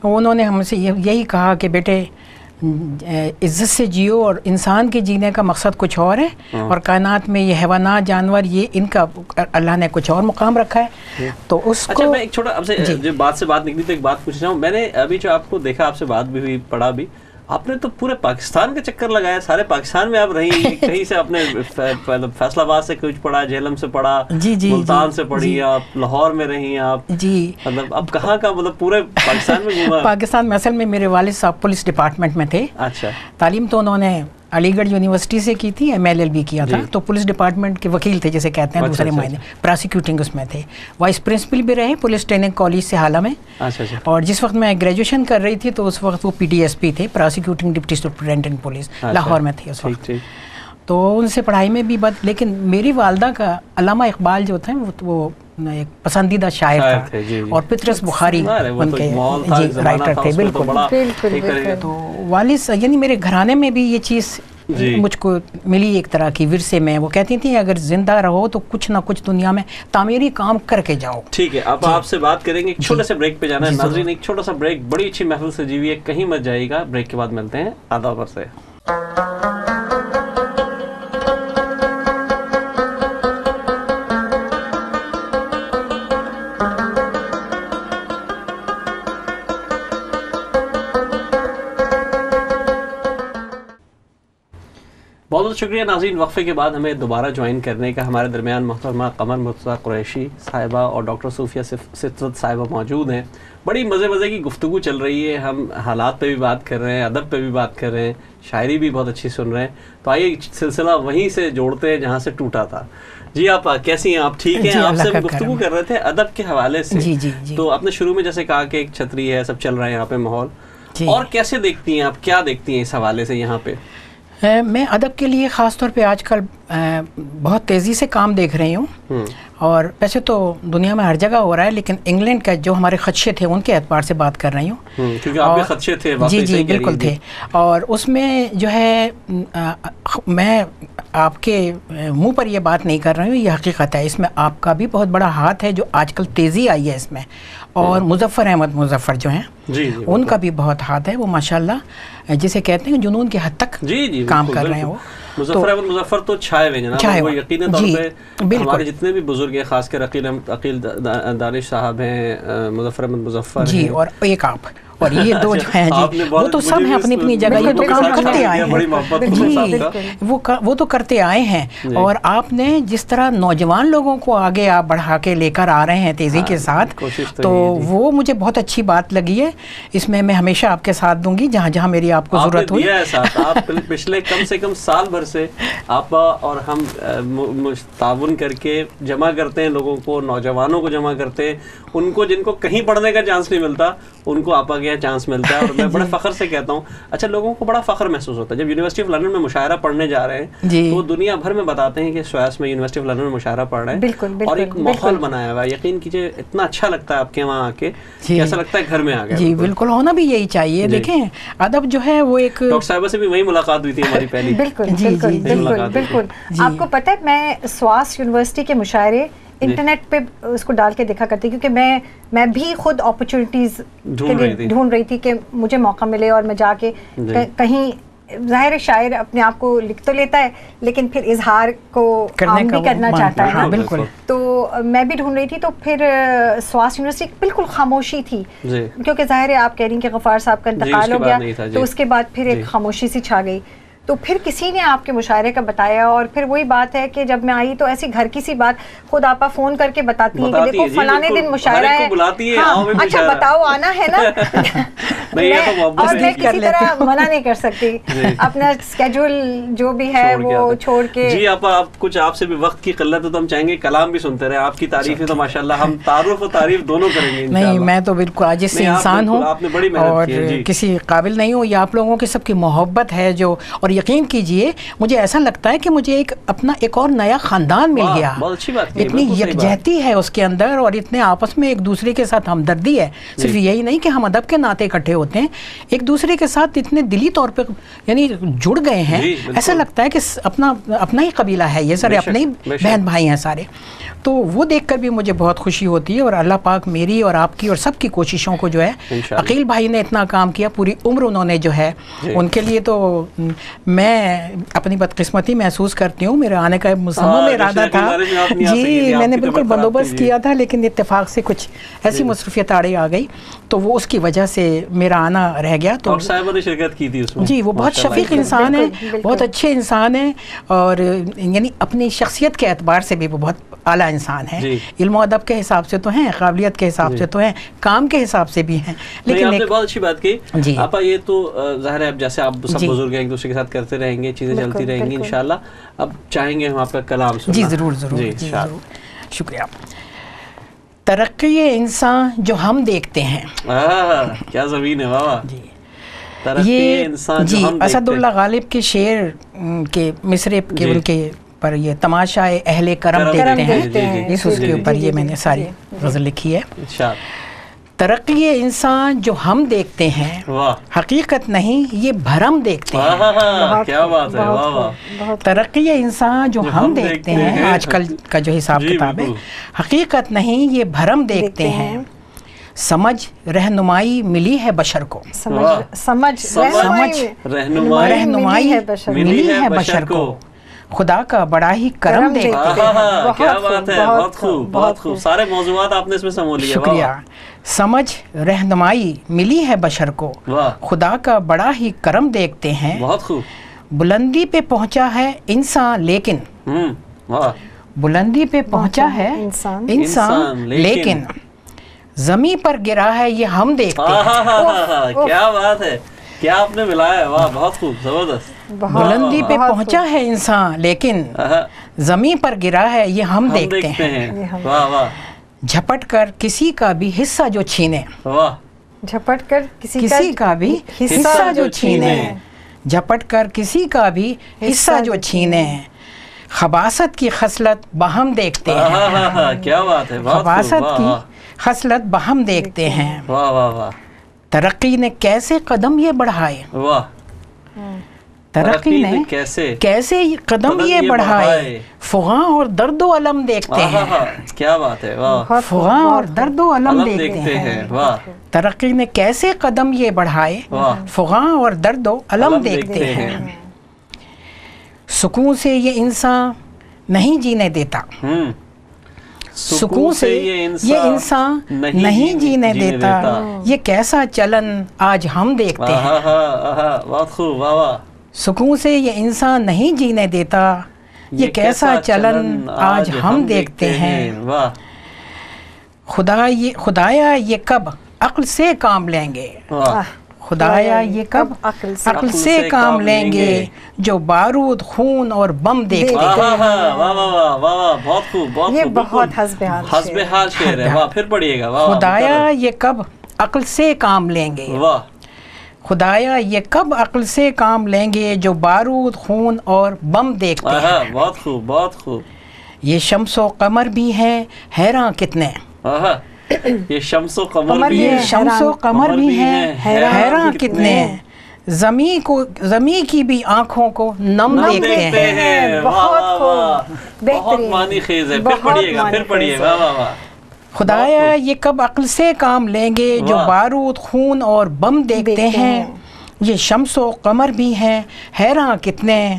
انہوں نے ہم سے یہی کہا کہ بیٹے عزت سے جیو, اور انسان کے جینے کا مقصد کچھ اور ہے, اور کائنات میں یہ حیوانات جانور یہ ان کا اللہ نے کچھ اور مقام رکھا ہے. تو اس کو میں ایک چھوٹا آپ سے جو بات سے بات نکلی تو ایک بات پوچھ رہا ہوں. میں نے ابھی جو آپ کو دیکھا, آپ سے بات بھی ہوئی, پڑھا بھی, آپ نے تو پورے پاکستان کا چکر لگایا, سارے پاکستان میں آپ رہی, کہیں سے اپنے فیصل آباد سے کچھ پڑھا, جہلم سے پڑھا, ملتان سے پڑھی, آپ لاہور میں رہی آپ, مطلب اب کہاں کا, مطلب پورے پاکستان میں گھوما. پاکستان میں اصل میں میرے والد صاحب پولیس ڈپارٹمنٹ میں تھے. اچھا, تعلیم تو انہوں نے علی گڑھ یونیورسٹی سے کی تھی, ایم ایل ایل بی کیا تھا, تو پولیس ڈپارٹمنٹ کے وکیل تھے جسے کہتے ہیں دوسرے معنی, پراسیکیوٹنگ اس میں تھے, وائس پرنسپل بھی رہے پولیس ٹریننگ کالج سے حالہ میں. اور جس وقت میں گریجویشن کر رہی تھی تو اس وقت وہ پی ڈی ایس پی تھے, پراسیکیوٹنگ ڈپٹی سپرنٹینڈنٹ پولیس, لاہور میں تھے اس وقت. تو ان سے پڑھائی میں بھی لیکن میری والدہ کا علامہ اقبال جو تھے وہ ایک پسندیدہ شاعر تھا, اور پطرس بخاری ان کے رائٹر تھے. بالکل. تو والد یعنی میرے گھرانے میں بھی یہ چیز مجھ کو ملی ایک طرح کی ورثے میں. وہ کہتی تھی اگر زندہ رہو تو کچھ نہ کچھ دنیا میں تعمیری کام کر کے جاؤ. ٹھیک ہے, اب آپ سے بات کریں گے, ایک چھوٹے سے بریک پہ جانا ہے. ناظرین ایک چھوٹا سا بریک, بڑی اچھی محفل سجی ہوئی ہے, کہیں مت جائے گا. بریک کے بعد ملتے ہیں آدھا پر سے. بہت بہت شکریہ ناظرین. وقفے کے بعد ہمیں دوبارہ جوائن کرنے کا. ہمارے درمیان محترمہ قمر مرتضیٰ قریشی صاحبہ اور ڈاکٹر صوفیہ ستوت صاحبہ موجود ہیں. بڑی مزے کی گفتگو چل رہی ہے, ہم حالات پہ بھی بات کر رہے ہیں, ادب پہ بھی بات کر رہے ہیں, شاعری بھی بہت اچھی سن رہے ہیں. تو آئیے سلسلہ وہیں سے جوڑتے ہیں جہاں سے ٹوٹا تھا. جی آپ کیسی ہیں؟ آپ ٹھیک ہیں؟ آپ سے گفتگو کر رہے تھے ادب کے حوالے سے. تو آپ نے شروع میں جیسے کہا کہ ایک چھتری ہے, سب چل رہا ہے یہاں پہ ماحول, اور کیسے دیکھتی ہیں آپ، کیا دیکھتی ہیں اس حوالے سے یہاں پہ؟ میں ادب کے لیے خاص طور پہ آج کل بہت تیزی سے کام دیکھ رہی ہوں، اور ویسے تو دنیا میں ہر جگہ ہو رہا ہے، لیکن انگلینڈ کا جو ہمارے خدشے تھے ان کے اعتبار سے بات کر رہی ہوں، کیونکہ آپ کے خدشے تھے، جی بالکل تھے، اور اس میں جو ہے میں آپ کے منہ پر یہ بات نہیں کر رہی ہوں، یہ حقیقت ہے، اس میں آپ کا بھی بہت بڑا ہاتھ ہے، جو آج کل تیزی آئی ہے اس میں، اور مظفر احمد مظفر جو ہیں ان کا بھی بہت ہاتھ ہے، وہ ماشاءاللہ جسے کہتے ہیں جنون کی حد تک کام کر رہے ہیں۔ وہ مظفر احمد مظفر تو چھائے ہوئے جناب، وہ یقینی طور پہ ہمارے جتنے بھی بزرگ ہیں، خاص کر عقیل دانش صاحب ہیں، مظفر احمد مظفر جی، اور ایک آپ اور یہ دو جو ہیں جی، وہ تو سب ہیں اپنی اپنی جگہ، یہ تو کام کرتے آئے ہیں جی، وہ تو کرتے آئے ہیں، اور آپ نے جس طرح نوجوان لوگوں کو آگے آپ بڑھا کے لے کر آ رہے ہیں تیزی کے ساتھ، تو وہ مجھے بہت اچھی بات لگی ہے، اس میں میں ہمیشہ آپ کے ساتھ دوں گی جہاں جہاں میری آپ کو ضرورت ہوئی۔ آپ پچھلے کم سے کم سال بھر سے آپ اور ہم تعاون کر کے جمع کرتے ہیں لوگوں کو، نوجوانوں کو جمع کرتے ہیں، ان کو جن کو کہیں پڑھنے کا چانس نہیں ملتا ان کو آپ آگے چانس ملتا ہے، اور میں بڑے فخر سے کہتا ہوں، اچھا لوگوں کو بڑا فخر محسوس ہوتا ہے جب یونیورسٹی آف لندن میں مشاعرہ پڑھنے جا رہے ہیں، تو دنیا بھر میں بتاتے ہیں کہ سویس میں یونیورسٹی آف لندن میں مشاعرہ پڑھ رہے ہیں، اور ایک ماحول بنایا ہوا ہے، یقین کیجئے اتنا اچھا لگتا ہے آپ کے وہاں آ کے، ایسا لگتا ہے گھر میں آ گئے۔ جی بالکل، ہونا بھی یہی چاہیے، دیکھیں ادب جو ہے وہ ایک، ڈاکٹر صاحبہ سے بھی وہی ملاقات ہوئی تھی ہماری پہلی۔ بالکل بالکل بالکل بالکل، آپ کو پتہ ہے میں سواس یونیورسٹی کے مشاعرے انٹرنیٹ پہ اس کو ڈال کے دیکھا کرتی، کیونکہ میں بھی خود اپرچونیٹیز ڈھونڈ رہی تھی کہ مجھے موقع ملے اور میں جا کے کہیں، ظاہر شاعر اپنے آپ کو لکھ تو لیتا ہے لیکن پھر اظہار کو عام بھی کرنا چاہتا ہے، بالکل، تو میں بھی ڈھونڈ رہی تھی، تو پھر سواس یونیورسٹی بالکل خاموشی تھی، کیونکہ ظاہر ہے آپ کہہ رہی ہیں کہ غفار صاحب کا انتقال ہو گیا، تو اس کے بعد پھر ایک خاموشی سی چھا گئی، تو پھر کسی نے آپ کے مشاعرے کا بتایا، اور پھر وہی بات ہے کہ جب میں آئی تو ایسی گھر کی سی بات خود آپا فون کر کے بتاتی ہیں کہ دیکھو فلانے دن مشاعرہ ہے، اچھا بتاؤ آنا ہے نا، اور میں کسی طرح منع نہیں کر سکتی، اپنا اسکیجول جو بھی ہے وہ چھوڑ کے۔ جی آپ کچھ، آپ سے بھی وقت کی قلت ہے تو ہم چاہیں گے کلام بھی سنتے رہے، آپ کی تعریفیں تو ماشاءاللہ ہم تعارف و تعریف دونوں کریں گے۔ نہیں، میں تو بالکل عاجز سے انسان ہوں اور کسی قابل نہیں ہوں، یہ آپ لوگوں کی سب کی محبت ہے جو، اور یقین کیجئے مجھے ایسا لگتا ہے کہ مجھے اپنا ایک اور نیا خاندان مل گیا، اتنی یکجہتی ہے اس کے اندر، اور اتنے آپس میں ایک دوسرے کے ساتھ ہمدردی ہے، صرف یہی نہیں کہ ہم ادب کے ناطے اکٹھے ہوتے ہیں، ایک دوسرے کے ساتھ اتنے دلی طور پہ یعنی جڑ گئے ہیں، ایسا لگتا ہے کہ اپنا ہی قبیلہ ہے یہ، سارے اپنے بہن بھائی ہیں سارے، تو وہ دیکھ کر بھی مجھے بہت خوشی ہوتی ہے، اور اللہ پاک میری اور آپ کی اور سب کی کوششوں کو جو ہے، عقیل بھائی نے اتنا کام کیا، پوری عمر انہوں نے جو ہے، ان کے لیے تو میں اپنی بدقسمتی محسوس کرتی ہوں، میرے آنے کا مسمم ارادہ تھا جی، میں نے بالکل بندوبست کیا تھا، لیکن اتفاق سے کچھ ایسی مصروفیت آڑے آ گئی، تو وہ اس کی وجہ سے میرا آنا رہ گیا۔ تو صاحبہ نے شرکت کی تھی اس میں، جی وہ بہت شفیق انسان ہے، بہت اچھے انسان ہیں، اور یعنی اپنی شخصیت کے اعتبار سے بھی وہ بہت اعلیٰ انسان ہیں، علم و ادب کے حساب سے تو ہیں، قابلیت کے حساب سے تو ہیں، کام کے حساب سے بھی ہیں، لیکن آپ نے بہت اچھی بات کی جی آپا، یہ تو ظاہر ہے اب جیسے آپ سب بزرگ ہیں ایک دوسرے کے ساتھ کرتے رہیں گے، چیزیں چلتی رہیں گی انشاءاللہ، اب چاہیں گے ہم آپ کا کلام سننا۔ جی ضرور ضرور، جی ضرور، شکریہ۔ ترقی انسان جو ہم دیکھتے ہیں، کیا زمین ہے واہ، یہ جی اسد اللہ غالب کے شعر کے مصرے کے پر یہ تماشائے اہل کرم دیکھتے ہیں، اس کے اوپر یہ میں نے ساری غزل لکھی ہے۔ ترقی انسان جو ہم دیکھتے ہیں، حقیقت نہیں یہ بھرم دیکھتے ہیں۔ کیا بات ہے، ترقی انسان جو ہم دیکھتے ہیں، آج کل کا جو حساب کتاب ہے، حقیقت نہیں یہ بھرم دیکھتے ہیں، سمجھ رہنمائی ملی ہے بشر کو، رہنمائی ملی ہے بشر کو، خدا کا بڑا ہی کرم دیکھتے ہیں۔ کیا بات ہے، بہت خوب بہت خوب، سارے موضوعات آپ نے اس میں سمو لیے، شکریہ۔ سمجھ رہنمائی ملی ہے بشر کو، خدا کا بڑا ہی کرم دیکھتے ہیں، بہت خوب۔ بلندی پہ پہنچا ہے انسان لیکن، بلندی پہ پہنچا ہے انسان لیکن، زمین پر گرا ہے یہ ہم دیکھتے ہیں۔ کیا بات ہے، کیا آپ نے ملایا ہے، واہ بہت خوب، زبردست۔ بلندی پہ پہنچا ہے انسان لیکن، زمین پر گرا ہے یہ ہم دیکھتے ہیں، واہ واہ۔ جھپٹ کر کسی کا بھی حصہ جو چھینے، جھپٹ کر کسی کا بھی حصہ جو چھینے ہیں، جھپٹ کر کسی کا بھی حصہ جو چھینے ہیں، خباثت کی خصلت باہم دیکھتے ہیں، کیا بات ہے، خباثت کی خصلت باہم دیکھتے ہیں، واہ واہ واہ، ترقی نے کیسے قدم یہ بڑھائے، واہ، ترقی نے کیسے قدم یہ بڑھائے، فغاں اور درد و علم دیکھتے ہیں، کیا بات ہے، واہ، فغاں اور درد و علم دیکھتے ہیں، واہ، ترقی نے کیسے قدم یہ بڑھائے، فغاں اور درد و علم دیکھتے ہیں، سکون سے یہ انسان نہیں جینے دیتا، سکون سے یہ انسان نہیں جینے دیتا، یہ کیسا چلن آج ہم دیکھتے ہیں، بہت خوب، واہ واہ، سکون سے یہ انسان نہیں جینے دیتا، یہ کیسا چلن آج ہم دیکھتے ہیں، خدایا یہ کب عقل سے کام لیں گے، خدایا یہ کب عقل سے کام لیں گے، جو بارود، خون اور بم دیکھتے ہیں، بہت خوب، یہ بہت حسب حال شعر ہے، واہ، پھر پڑھیے گا، خدایا یہ کب عقل سے کام لیں گے، خدایا یہ کب عقل سے کام لیں گے، جو بارود، خون اور بم دیکھتے ہیں، بہت خوب، بہت خوب، یہ شمس و قمر بھی ہیں حیران کتنے، یہ شمس و قمر بھی یہ شمس و قمر بھی ہیں حیران کتنے، زمین کی بھی آنکھوں کو نم دیکھتے ہیں، بہت خوب، بہت معنی خیز ہے، پھر پڑھیے گا، پھر پڑھیے گا، واہ واہ، خدایا یہ کب عقل سے کام لیں گے، جو بارود، خون اور بم دیکھتے ہیں، یہ شمس و قمر بھی ہیں حیران کتنے،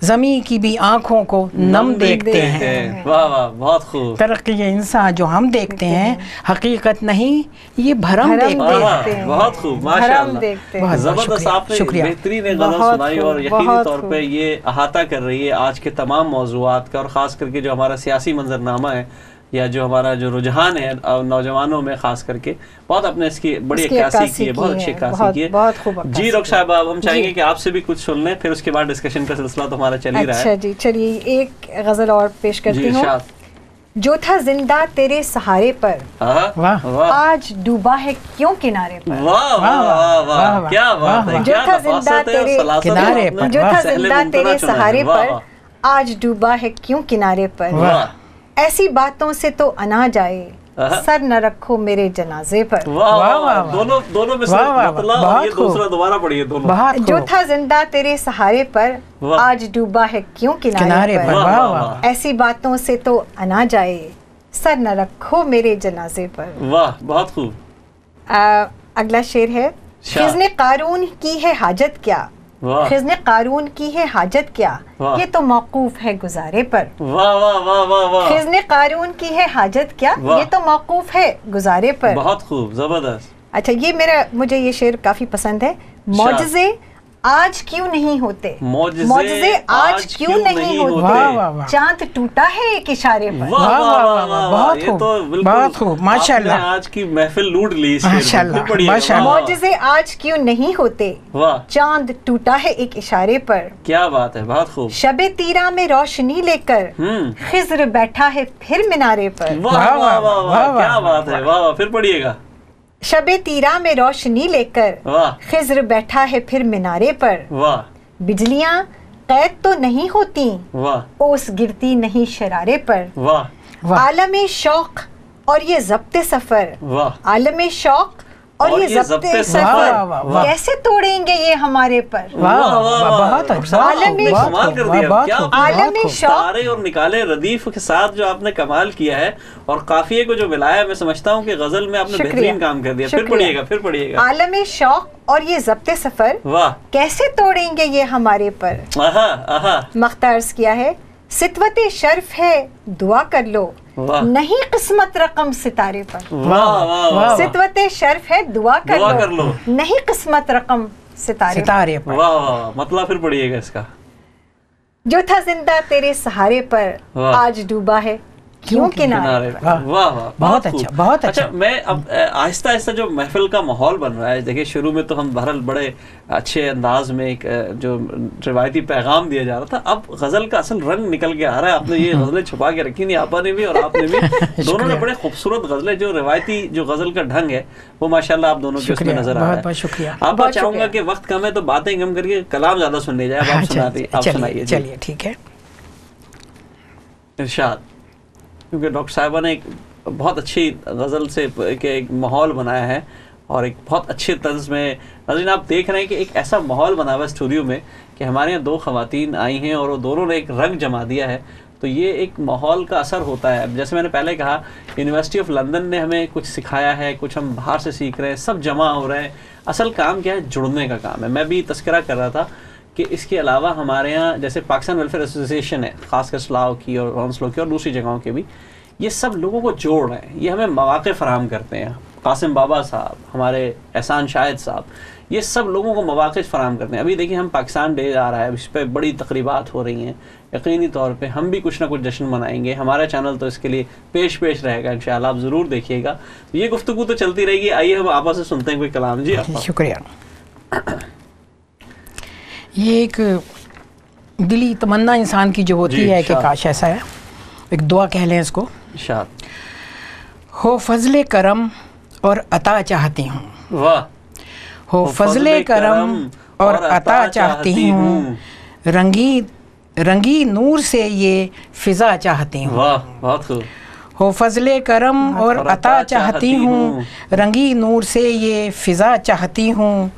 زمین کی بھی آنکھوں کو نم دیکھتے ہیں، واہ واہ، بہت خوب، ترقی انسان جو ہم دیکھتے ہیں حقیقت نہیں یہ بھرم دیکھتے ہیں، بہت خوب، ماشاءاللہ، زبردست، آپ نے بہترین غزل سنائی اور یقینی طور پہ یہ احاطہ کر رہی ہے آج کے تمام موضوعات کا، اور خاص کر کے جو ہمارا سیاسی منظرنامہ ہے یا جو ہمارا جو رجحان ہے نوجوانوں میں خاص کر کے، بہت آپ نے اس کی بڑی عکاسی کی ہے، بہت اچھی عکاسی کی ہے۔ جی رخ صاحب، اب ہم چاہیں گے کہ آپ سے بھی کچھ سن لیں، پھر اس کے بعد ڈسکشن کا سلسلہ تو ہمارا چل ہی رہا ہے۔ اچھا جی، چلیے ایک غزل اور پیش کرتی ہوں۔ جو تھا زندہ تیرے سہارے پر، آج ڈوبا ہے کیوں کنارے پر، واہ واہ واہ، کیا بات ہے، جو تھا زندہ تیرے کنارے پر، جو تھا زندہ تیرے سہارے پر، آج ڈوبا ہے کیوں کنارے پر، ایسی باتوں سے تو انا جائے، سر نہ رکھو میرے جنازے پر، دونوں میں مطلب یہ دوسرا دوبارہ پڑھیے دونوں، جو تھا زندہ تیرے سہارے پر، آج ڈوبا ہے کیوں کنارے پر، ایسی باتوں سے تو انا جائے، سر نہ رکھو میرے جنازے پر، واہ، بہت خوب۔ اگلا شعر ہے، خزن قارون کی ہے حاجت کیا، خزن قارون کی ہے حاجت کیا، یہ تو موقوف ہے گزارے پر، خزن قارون کی ہے حاجت کیا، یہ تو موقوف ہے گزارے پر، بہت خوب، زبردست۔ اچھا، یہ مجھے یہ شعر کافی پسند ہے، معجزے آج کیوں نہیں ہوتے، معجزے آج کیوں نہیں ہوتے، چاند ٹوٹا ہے ایک اشارے پر، بہت خوب، ماشاءاللہ، آج کی محفل لوٹ لی، معجزے آج کیوں نہیں ہوتے، چاند ٹوٹا ہے ایک اشارے پر، کیا بات ہے، بہت خوب، شب تیرا میں روشنی لے کر خضر بیٹھا ہے پھر مینارے پر، کیا بات ہے، واہ، پھر پڑھیے گا، شب تیرا میں روشنی لے کر خضر بیٹھا ہے پھر مینارے پر، بجلیاں قید تو نہیں ہوتی، اوس گرتی نہیں شرارے پر، عالم شوق اور یہ ضبط سفر، عالم شوق اور یہ ضبط سفر کیسے توڑیں گے یہ ہمارے پر، عالم شوق اور نکالے ردیف کے ساتھ جو آپ نے کمال کیا ہے اور قافیے کو جو ملایا، میں سمجھتا ہوں کہ غزل میں آپ نے بہترین کام کر دیا، پھر پڑھیے گا، پھر پڑھیے گا، عالم شوق اور یہ ضبط سفر کیسے توڑیں گے یہ ہمارے پر، مختارز کیا ہے، ستوت شرف ہے دعا کر لو، نہیں قسمت رقم ستارے پر، ستوت شرف ہے دعا کر لو، نہیں قسمت رقم ستارے پر، مطلب پھر پڑھیے گا اس کا، جو تھا زندہ تیرے سہارے پر، آج ڈوبا ہے کیوں کنارے پر. واہ واہ, بہت اچھا, بہت اچھا. میں اب آہستہ آہستہ جو محفل کا ماحول بن رہا ہے, دیکھیں شروع میں تو ہم بہرحال بڑے اچھے انداز میں ایک جو روایتی پیغام دیا جا رہا تھا, اب غزل کا اصل رنگ نکل کے آ رہا ہے. آپ نے یہ غزلیں چھپا کے رکھی نہیں, آپا نے بھی اور آپ نے بھی, دونوں نے بڑے خوبصورت غزلیں, جو روایتی جو غزل کا ڈھنگ ہے وہ ماشاءاللہ آپ دونوں کے اس میں نظر آ رہا ہے. بہت بہت شکریہ. آپ چاہوں گا کہ وقت کم ہے تو باتیں کم کر کے کلام زیادہ سننے جائے. اب آپ سنائیے. چلیے ٹھیک ہے. ارشاد. کیونکہ ڈاکٹر صاحبہ نے ایک بہت اچھی غزل سے ایک ماحول بنایا ہے اور ایک بہت اچھے طرز میں. ناظرین آپ دیکھ رہے ہیں کہ ایک ایسا ماحول بنا ہوا ہے اسٹوڈیو میں کہ ہمارے یہاں 2 خواتین آئی ہیں اور وہ دونوں نے ایک رنگ جما دیا ہے. تو یہ ایک ماحول کا اثر ہوتا ہے. جیسے میں نے پہلے کہا, یونیورسٹی آف لندن نے ہمیں کچھ سکھایا ہے, کچھ ہم باہر سے سیکھ رہے ہیں, سب جمع ہو رہے ہیں. اصل کام کیا ہے؟ جڑنے کا کام ہے. میں بھی تذکرہ کر رہا تھا کہ اس کے علاوہ ہمارے یہاں جیسے پاکستان ویلفیئر ایسوسیشن ہے, خاص کر سلاؤ کی اور ہانسلو کی اور دوسری جگہوں کے بھی, یہ سب لوگوں کو جوڑ رہے ہیں. یہ ہمیں مواقع فراہم کرتے ہیں. قاسم بابا صاحب, ہمارے احسان شاہد صاحب, یہ سب لوگوں کو مواقع فراہم کرتے ہیں. ابھی دیکھیں ہم پاکستان ڈے آ رہا ہے, اس پہ بڑی تقریبات ہو رہی ہیں. یقینی طور پہ ہم بھی کچھ نہ کچھ جشن منائیں گے. ہمارا چینل تو اس کے لیے پیش رہے گا انشاءاللہ, آپ ضرور دیکھیے گا. یہ گفتگو تو چلتی رہے گی. آئیے ہم آپا سے سنتے ہیں کوئی کلام. جی آپا. شکریہ. یہ ایک دلی تمنا انسان کی جو ہوتی ہے کہ کاش ایسا ہے. ایک دعا کہہ لیں اس کو. ہو فضل کرم اور عطا چاہتی ہوں. واہ. ہو فضل کرم اور عطا چاہتی ہوں, رنگی نور سے یہ فضا چاہتی ہوں. واہ بہت خوب. ہو فضل کرم اور عطا چاہتی ہوں, رنگی نور سے یہ فضا چاہتی ہوں,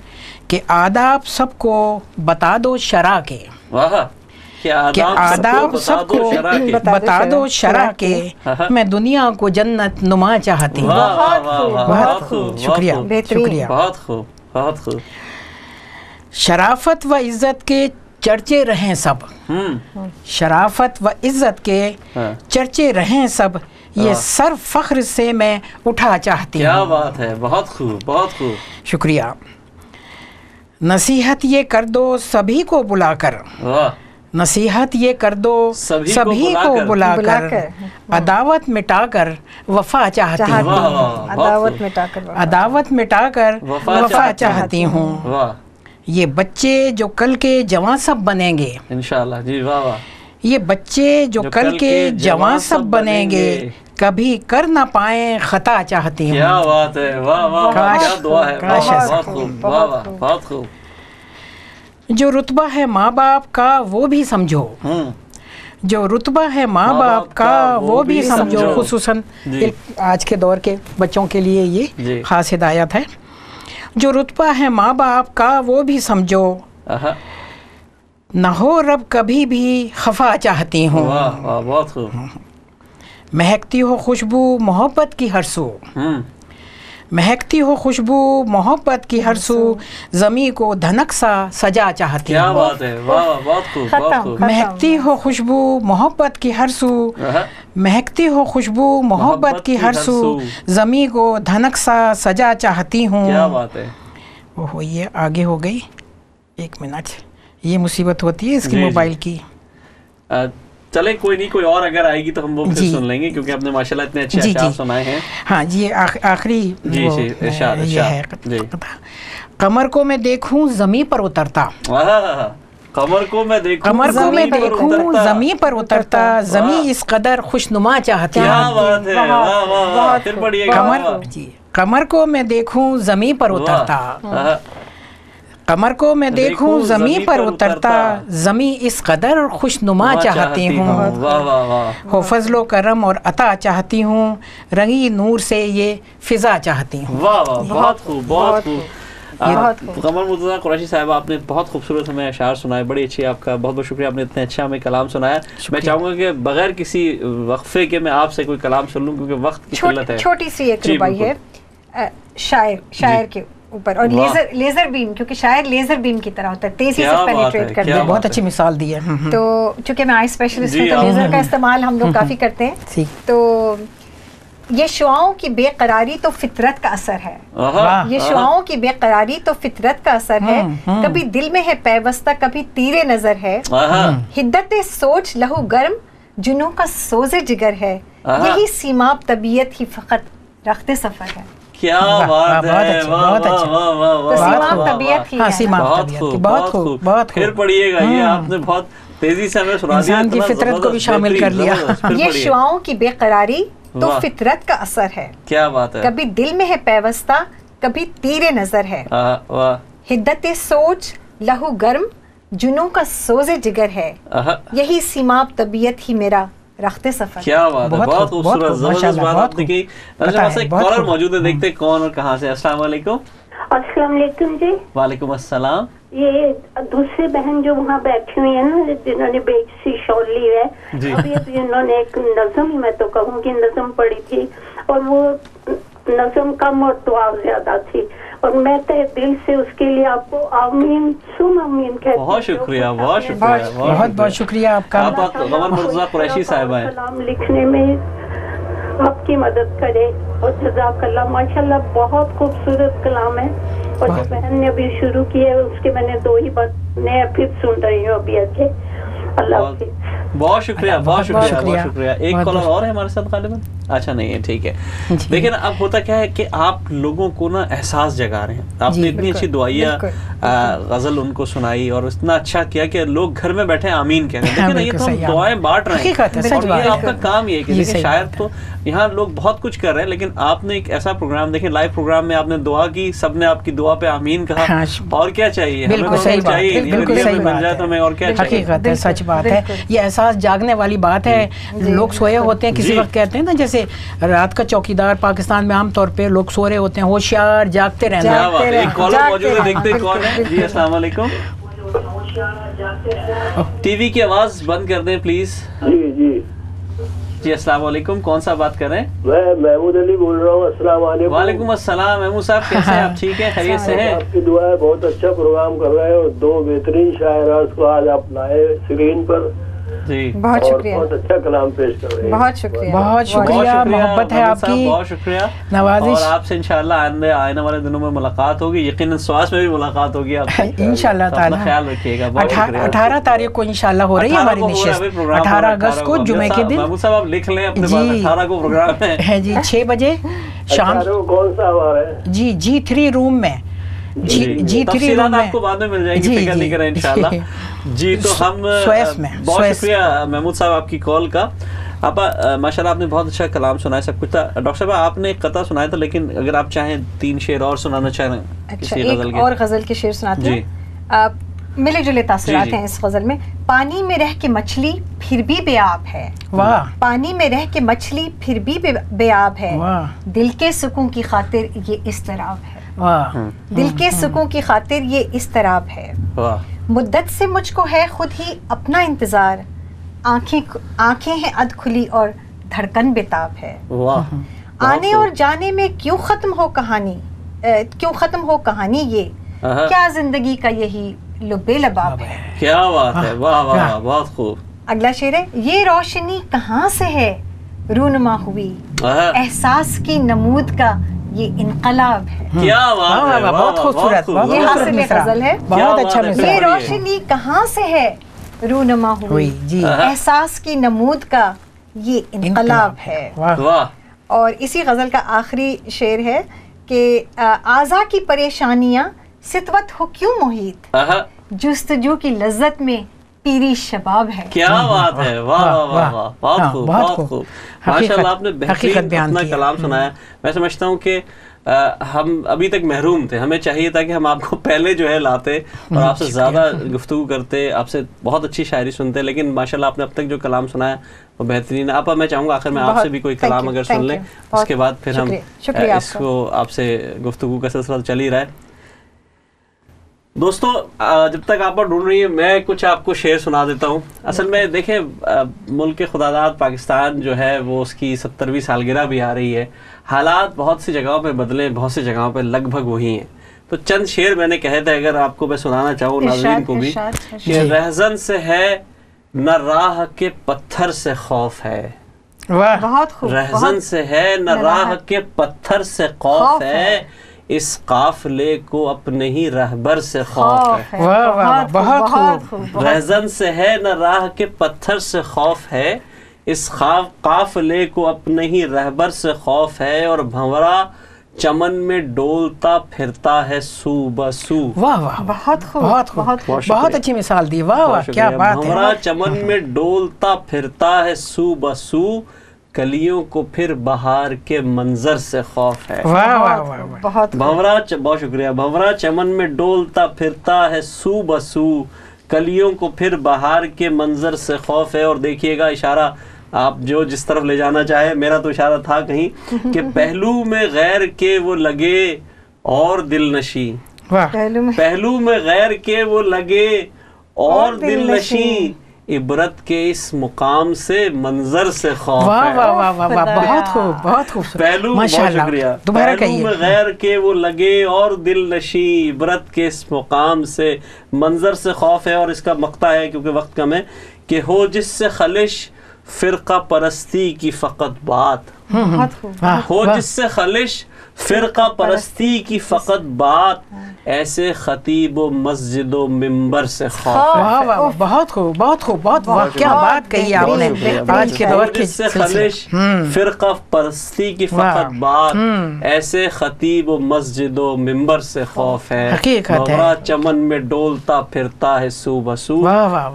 کہ آداب سب کو بتا دو شرع کے. واہ. کہ آداب سب کو بتا دو شرع کے, میں دنیا کو جنت نما چاہتی ہوں. بہت خوب. شکریہ. شکریہ. بہت خوب. بہت خوب. شرافت و عزت کے چرچے رہیں سب. شرافت و عزت کے چرچے رہیں سب, یہ سر فخر سے میں اٹھا چاہتی ہوں. کیا بات ہے. بہت خوب. بہت خوب. شکریہ. نصیحت یہ کر دو سبھی کو بلا کر. نصیحت یہ کر دو سبھی کو بلا کر, عداوت مٹا کر وفا چاہتی ہوں. عداوت مٹا کر وفا چاہتی ہوں. یہ بچے جو کل کے جوان سب بنیں گے. انشاءاللہ. جی واہ واہ. یہ بچے جو کل کے جوان سب بنیں گے, کبھی کر نہ پائیں خطا چاہتی ہوں. کیا بات ہے. واہ واہ. کیا دعا ہے. بہت خوب. واہ واہ. بہت خوب. جو رتبہ ہے ماں باپ کا وہ بھی سمجھو. جو رتبہ ہے ماں باپ کا وہ بھی سمجھو. خصوصاً آج کے دور کے بچوں کے لیے یہ خاص ہدایت ہے. جو رتبہ ہے ماں باپ کا وہ بھی سمجھو, نہ ہو رب کبھی بھی خفا چاہتی ہوں. بہت خوب. مہکتی ہو خوشبو محبت کی ہر سو. مہکتی ہو خوشبو محبت کی ہر سو, زمیں کو دھنک سا سجا چاہتی ہوں. کیا بات ہے. واہ بہت خوب. بہت خوب. مہکتی ہو خوشبو محبت کی ہر سو, مہکتی ہو خوشبو محبت کی ہر سو, زمیں کو دھنک سا سجا چاہتی ہوں. کیا بات ہے. اوہ یہ آگے ہو گئی. 1 منٹ. یہ مصیبت ہوتی ہے اس کی موبائل کی. چلے کوئی نہیں, کوئی اور اگر آئے گی تو ہم وہ پھر سن لیں گے, کیونکہ آپ نے ماشاءاللہ اتنے اچھے اشعار سنائے ہیں. ہاں جی. آخری یہ ہے. قمر کو میں دیکھوں زمیں پر اترتا. قمر کو میں دیکھوں زمیں پر اترتا, زمیں اس قدر خوشنما چاہتی ہے. قمر کو میں دیکھوں زمیں پر اترتا, قمر کو میں دیکھوں زمیں پر اترتا, زمیں اس قدر خوشنما چاہتی ہوں. ہو فضل و کرم اور عطا چاہتی ہوں, رنگی نور سے یہ فضا چاہتی ہوں. واہ واہ. بہت خوب. بہت خوب. قمر مرتضیٰ قریشی صاحبہ, آپ نے بہت خوبصورت ہمیں اشعار سنائے. بڑی اچھی. آپ کا بہت بہت شکریہ, آپ نے اتنے اچھا ہمیں کلام سنایا. میں چاہوں گا کہ بغیر کسی وقفے کے میں آپ سے کوئی کلام سن لوں, کیونکہ وقت کی قلت ہے. چھوٹی سی ایک ربائی ہے شاعر کے اوپر, اور لیزر بیم, کیونکہ شاعر لیزر بیم کی طرح ہوتا ہے, تیزی سے پینیٹریٹ کرتے ہیں. بہت اچھی مثال دی ہے. تو چونکہ میں آئی اسپیشلسٹ ہوں تو لیزر کا استعمال ہم لوگ کافی کرتے ہیں. تو یہ شعاؤں کی بے قراری تو فطرت کا اثر ہے. یہ شعاؤں کی بے قراری تو فطرت کا اثر ہے, کبھی دل میں ہے پیوستہ کبھی تیرے نظر ہے, حدت سوچ لہو گرم جنوں کا سوز جگر ہے, یہی سیماب طبیعت ہی فقط رخت سفر ہے. کیا بات ہے, سیماب طبیعت ہی ہے. بہت خوب. پھر پڑھیے گا, یہ آپ نے بہت تیزی سے ہمیں سنا دیا, انسان کی فطرت کو بھی شامل کر لیا. یہ شعاؤں کی بے قراری تو فطرت کا اثر ہے. کیا بات ہے. کبھی دل میں ہے پیوستہ, کبھی تیر نظر ہے. حدت سوچ لہو گرم, جنوں کا سوز جگر ہے. یہی سیماب طبیعت ہی میرا رخت سفر. کیا بات ہے, بہت خوبصورت, زبردست بات آپ نے کی. کالر موجود ہے, دیکھتے کون اور کہاں سے. السلام علیکم. السلام علیکم جی. وعلیکم السلام. یہ دوسری بہن جو وہاں بیٹھی ہوئی ہے نا, جنہوں نے بیچ سی شال لی ہے, ابھی انہوں نے ایک نظم, میں تو کہوں کہ نظم پڑھی تھی, اور وہ نظم کم اور دعا زیادہ تھی, اور میں تہ دل سے اس کے لیے آپ کو آمین سم آمین کہتی ہوں. بہت شکریہ, بہت شکریہ, بہت شکریہ آپ کا. آپ غمر مرتضیٰ قریشی صاحبہ ہیں. کلام لکھنے میں آپ کی مدد کرے, اور جزاک اللہ. ماشاءاللہ بہت خوبصورت کلام ہے, اور جو بہن نے ابھی شروع کی ہے اس کے میں نے 2 ہی بات نئے پھر سن رہی ہوں ابھی اچھے. اللہ حافظ. بہت شکریہ, بہت شکریہ, بہت شکریہ. ایک کالر اور ہے ہمارے ساتھ غالباً, اچھا نہیں ہے, ٹھیک ہے. لیکن اب ہوتا کیا ہے کہ آپ لوگوں کو نا احساس جگا رہے ہیں. آپ نے اتنی اچھی دعائیہ غزل ان کو سنائی, اور اتنا اچھا کیا کہ لوگ گھر میں بیٹھے آمین کہتے ہیں. لیکن یہ تو ہم دعائیں بانٹ رہے ہیں, اور یہ آپ کا کام یہ ہے کہ دیکھیں شاید تو یہاں لوگ بہت کچھ کر رہے ہیں, لیکن آپ نے ایک ایسا پروگرام, دیکھیں لائیو پروگرام میں آپ نے دعا کی, سب نے آپ کی دعا پہ آمین کہا, اور کیا چاہیے ہمیں, چاہیے مل جائے تو ہمیں اور کیا چاہیے. حقیقت ہے, سچ بات ہے, یہ احساس جاگنے والی بات ہے. لوگ سوئے ہوتے ہیں, کسی وقت کہتے ہیں نا جیسے رات کا چوکیدار, پاکستان میں عام طور پہ لوگ سو رہے ہوتے ہیں, ہوشیار جاگتے رہنا. ایک کالر موجود ہے, دیکھتے کون ہے. جی السلام علیکم. ٹی وی کی آواز بند کر دیں پلیز. جی السلام علیکم, کون سا بات کر رہے ہیں؟ میں محمود علی بول رہا ہوں. السلام علیکم. وعلیکم السلام. محمود صاحب کیسے ہیں آپ؟ ٹھیک ہیں, خیریت سے ہیں؟ آپ کی دعا ہے, بہت اچھا پروگرام کر رہے ہیں, اور 2 بہترین شاعرات کو آج آپ لائے اسکرین پر. جی بہت شکریہ, بہت اچھا کلام پیش کر رہے ہیں. بہت شکریہ, بہت شکریہ, محبت ہے آپ کی, بہت شکریہ, نوازش. اور آپ سے انشاءاللہ آنے والے دنوں میں ملاقات ہوگی, یقیناً سواس میں بھی ملاقات ہوگی آپ سے انشاءاللہ تعالی. خیال رکھیے گا. 18 تاریخ کو انشاءاللہ ہو رہی ہے ہماری نشست, 18 اگست کو جمعے کے دن. محمود صاحب آپ لکھ لیں اپنے پاس, 18 کو پروگرام ہے جی 6 بجے شام. کون سا ہوا ہے؟ جی G3 روم میں. G3 روم میں آپ کو بعد میں مل جائیں گی, فکر نہیں کریں انشاءاللہ. جی تو ہم بہت شکریہ محمود صاحب آپ کی کال کا. آپ ماشاءاللہ آپ نے بہت اچھا کلام سنایا, سب کچھ تھا. ڈاکٹر صاحب آپ نے ایک قطعہ سنایا تھا, لیکن اگر آپ چاہیں 3 شعر اور سنانا چاہیں. اچھا, ایک اور غزل کے شعر سناتی ہوں. ملے جلے تاثرات ہیں اس غزل میں. پانی میں رہ کے مچھلی پھر بھی بے آب ہے. پانی میں رہ کے مچھلی پھر بھی بے آب ہے. دل کے سکون کی خاطر یہ اضطراب ہے. دل کے سکون کی خاطر یہ اضطراب ہے. مدت سے مجھ کو ہے خود ہی اپنا انتظار, آنکھیں ہیں اد کھلی اور دھڑکن بےتاب ہے. آنے اور جانے میں کیوں ختم ہو کہانی یہ, کیا زندگی کا یہی لبے لباب ہے. کیا بات ہے, واہ واہ, بہت خوب. اگلا شعر ہے. یہ روشنی کہاں سے ہے رونما ہوئی, احساس کی نمود کا یہ انقلاب ہے. کیا بات ہے, بہت خوبصورت, یہ حاصل غزل ہے, بہت اچھا مصرع. یہ روشنی کہاں سے ہے رونما ہوئی, احساس کی نمود کا یہ انقلاب ہے. اور اسی غزل کا آخری شعر ہے کہ اعضاء کی پریشانیاں ستوت ہو کیوں محیط, جستجو کی لذت میں پیری شباب ہے. کیا بات ہے, واہ واہ واہ, بہت خوب, بہت خوب. ماشاءاللہ آپ نے بہترین اپنا کلام سنایا. میں سمجھتا ہوں کہ ہم ابھی تک محروم تھے, ہمیں چاہیے تھا کہ ہم آپ کو پہلے جو ہے لاتے اور آپ سے زیادہ گفتگو کرتے, آپ سے بہت اچھی شاعری سنتے, لیکن ماشاءاللہ آپ نے اب تک جو کلام سنایا وہ بہترین. آپ میں چاہوں گا آخر میں آپ سے بھی کوئی کلام اگر سن لیں, اس کے بعد پھر ہم اس کو آپ سے گفتگو کا سلسلہ چل ہی رہا ہے. دوستو جب تک آپ ڈھونڈ رہی ہیں میں کچھ آپ کو شعر سنا دیتا ہوں. اصل میں دیکھیں ملک خداداد پاکستان جو ہے وہ اس کی 70ویں سالگرہ بھی آ رہی ہے. حالات بہت سی جگہوں پہ بدلے, بہت سی جگہوں پہ لگ بھگ وہی ہیں. تو چند شعر میں نے کہے تھے, اگر آپ کو میں سنانا چاہوں ناظرین کو بھی, کہ رہزن سے ہے نہ راہ کے پتھر سے خوف ہے. رہزن سے ہے نہ راہ کے پتھر سے خوف ہے, اس قافلے کو اپنے ہی رہبر سے خوف ہے. رہزن سے ہے نہ راہ کے پتھر سے خوف ہے, اس قافلے کو اپنے ہی رہبر سے خوف ہے، اور بھنورا چمن میں ڈولتا پھرتا ہے سو بسو. واہ واہ، بہت خوب، بہت اچھی مثال دی. واہ واہ، کیا بات ہے. بھنورا چمن میں ڈولتا پھرتا ہے سو بسو، کلیوں کو پھر بہار کے منظر سے خوف ہے. واہ واہ واہ، بہت بہت شکریہ. بھنورا چمن میں ڈولتا پھرتا ہے سو بسو، کلیوں کو پھر بہار کے منظر سے خوف ہے. اور دیکھیے گا اشارہ آپ جو جس طرف لے جانا چاہے، میرا تو اشارہ تھا کہیں کہ پہلو میں غیر کے وہ لگے اور دل نشیں. پہلو میں غیر کے وہ لگے اور دل نشیں، عبرت کے اس مقام سے منظر سے خوف ہے. واہ واہ واہ واہ، بہت خوب، بہت خوب. پہلو، بہت شکریہ. پہلو میں غیر کے وہ لگے اور دل نشیں، عبرت کے اس مقام سے منظر سے خوف ہے. اور اس کا مقطع ہے کیونکہ وقت کم ہے کہ ہو جس سے خلش فرقہ پرستی کی فقط بات، ہو جس سے خلش فرقہ پرستی کی فقط بات، ایسے خطیب و مسجد و منبر سے خوف ہے. بہت خوب، بہت خوب، بہت واہ، کیا بات کہی آپ نے. آج کے دور کی سے خلش فرقہ پرستی کی فقط بات، ایسے خطیب و مسجد و منبر سے خوف ہے. بھنورا چمن میں ڈولتا پھرتا ہے سو بسو،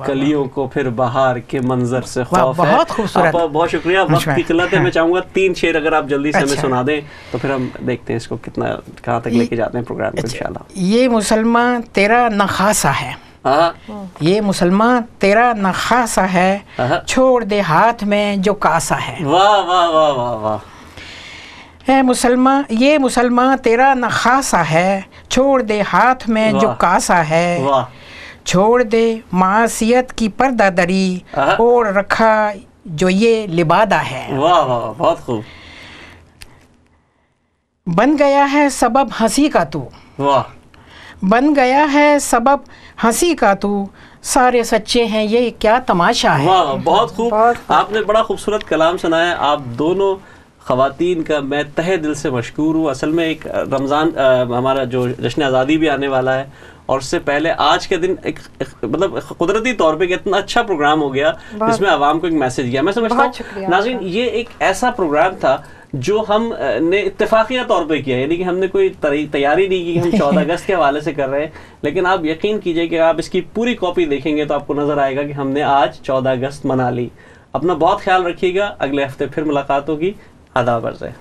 کلیوں کو پھر بہار کے منظر سے خوف ہے. بہت خوبصورت. بہت شکریہ. وقت کی قلت ہے، میں چاہوں گا 3 شعر اگر آپ جلدی سے ہمیں سنا دیں تو پھر ہم دیکھتے ہیں اس کو کتنا کہاں تک لے کے جاتے ہیں پروگرام کو انشاءاللہ. یہ مسلمان تیرا نخاسہ ہے، یہ مسلمان تیرا نخاسہ ہے، چھوڑ دے ہاتھ میں جو کاسا ہے. واہ واہ واہ واہ واہ. اے مسلمان، یہ مسلمان تیرا نخاسہ ہے، چھوڑ دے ہاتھ میں جو کاسا ہے. چھوڑ دے معصیت کی پردہ دری، اور رکھا جو یہ لبادہ ہے. واہ واہ، بہت خوب. بن گیا ہے سبب ہنسی کا تو، واہ، بن گیا ہے سبب ہنسی کا تو، سارے سچے ہیں یہ کیا تماشا ہے. واہ، بہت خوب. آپ نے بڑا خوبصورت کلام سنایا. آپ دونوں خواتین کا میں تہہ دل سے مشکور ہوں. اصل میں ایک رمضان ہمارا جو جشن آزادی بھی آنے والا ہے، اور اس سے پہلے آج کے دن ایک مطلب قدرتی طور پہ اتنا اچھا پروگرام ہو گیا جس میں عوام کو ایک میسج گیا. میں سمجھتا ہوں ناظرین یہ ایک ایسا پروگرام تھا جو ہم نے اتفاقیہ طور پہ کیا، یعنی کہ ہم نے کوئی تیاری نہیں کی کہ ہم 14 اگست کے حوالے سے کر رہے ہیں. لیکن آپ یقین کیجئے کہ آپ اس کی پوری کاپی دیکھیں گے تو آپ کو نظر آئے گا کہ ہم نے آج 14 اگست منا لی. اپنا بہت خیال رکھیے گا. اگلے ہفتے پھر ملاقات ہوگی. آداب عرض ہے.